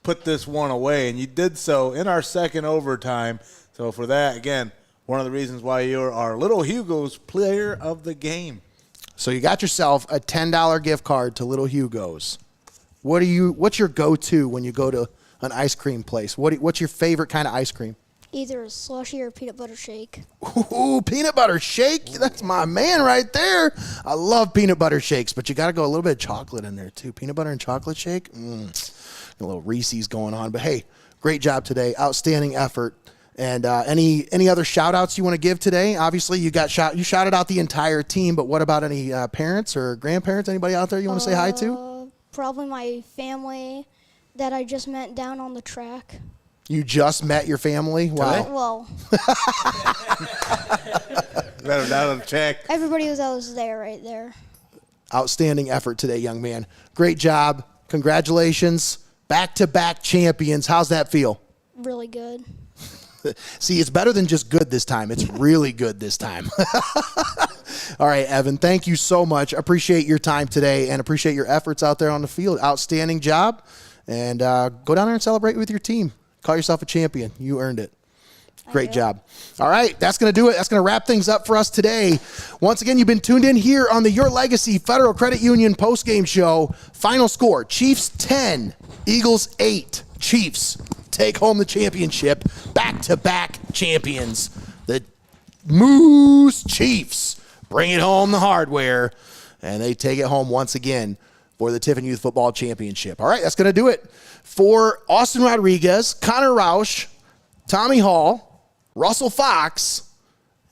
put this one away, and you did so in our second overtime. So for that, again, one of the reasons why you're our Little Hugo's player of the game. So you got yourself a $10 gift card to Little Hugo's. What's your go-to when you go to an ice cream place? What's your favorite kind of ice cream? Either a slushy or a peanut butter shake. Ooh, peanut butter shake. That's my man right there. I love peanut butter shakes, but you got to go a little bit of chocolate in there too. Peanut butter and chocolate shake. A little Reese's going on. But, hey, great job today. Outstanding effort. And any other shout-outs you want to give today? Obviously, you shouted out the entire team, but what about any parents or grandparents? Anybody out there you want to say hi to? Probably my family that I just met down on the track. You just met your family? Wow. Well. Met them down on the track. Everybody was there right there. Outstanding effort today, young man. Great job. Congratulations. Back-to-back champions. How's that feel? Really good. See, it's better than just good this time. It's really good this time. All right, Evan, thank you so much. Appreciate your time today and appreciate your efforts out there on the field. Outstanding job. And go down there and celebrate with your team. Call yourself a champion. You earned it. Great job. All right, that's going to do it. That's going to wrap things up for us today. Once again, you've been tuned in here on the Your Legacy Federal Credit Union postgame show. Final score, Chiefs 10, Eagles 8. Chiefs take home the championship. Back-to-back champions. The Moose Chiefs bring it home the hardware, and they take it home once again for the Tiffin Youth Football Championship. All right, that's going to do it. For Austin Rodriguez, Connor Roush, Tommy Hall, Russell Fox,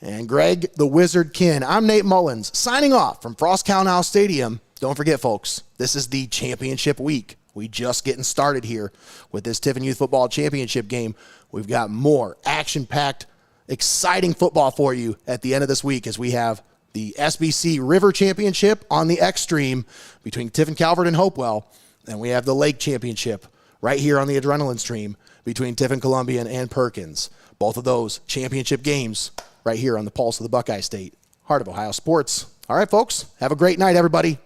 and Greg the Wizard Kinn, I'm Nate Mullins, signing off from Frost-Kalnow Stadium. Don't forget, folks, this is the championship week. We just getting started here with this Tiffin Youth Football Championship game. We've got more action-packed, exciting football for you at the end of this week as we have the SBC River Championship on the X Stream between Tiffin, Calvert, and Hopewell, and we have the Lake Championship right here on the Adrenaline Stream between Tiffin, Columbian, and Perkins. Both of those championship games right here on the Pulse of the Buckeye State, Heart of Ohio Sports. All right, folks, have a great night, everybody.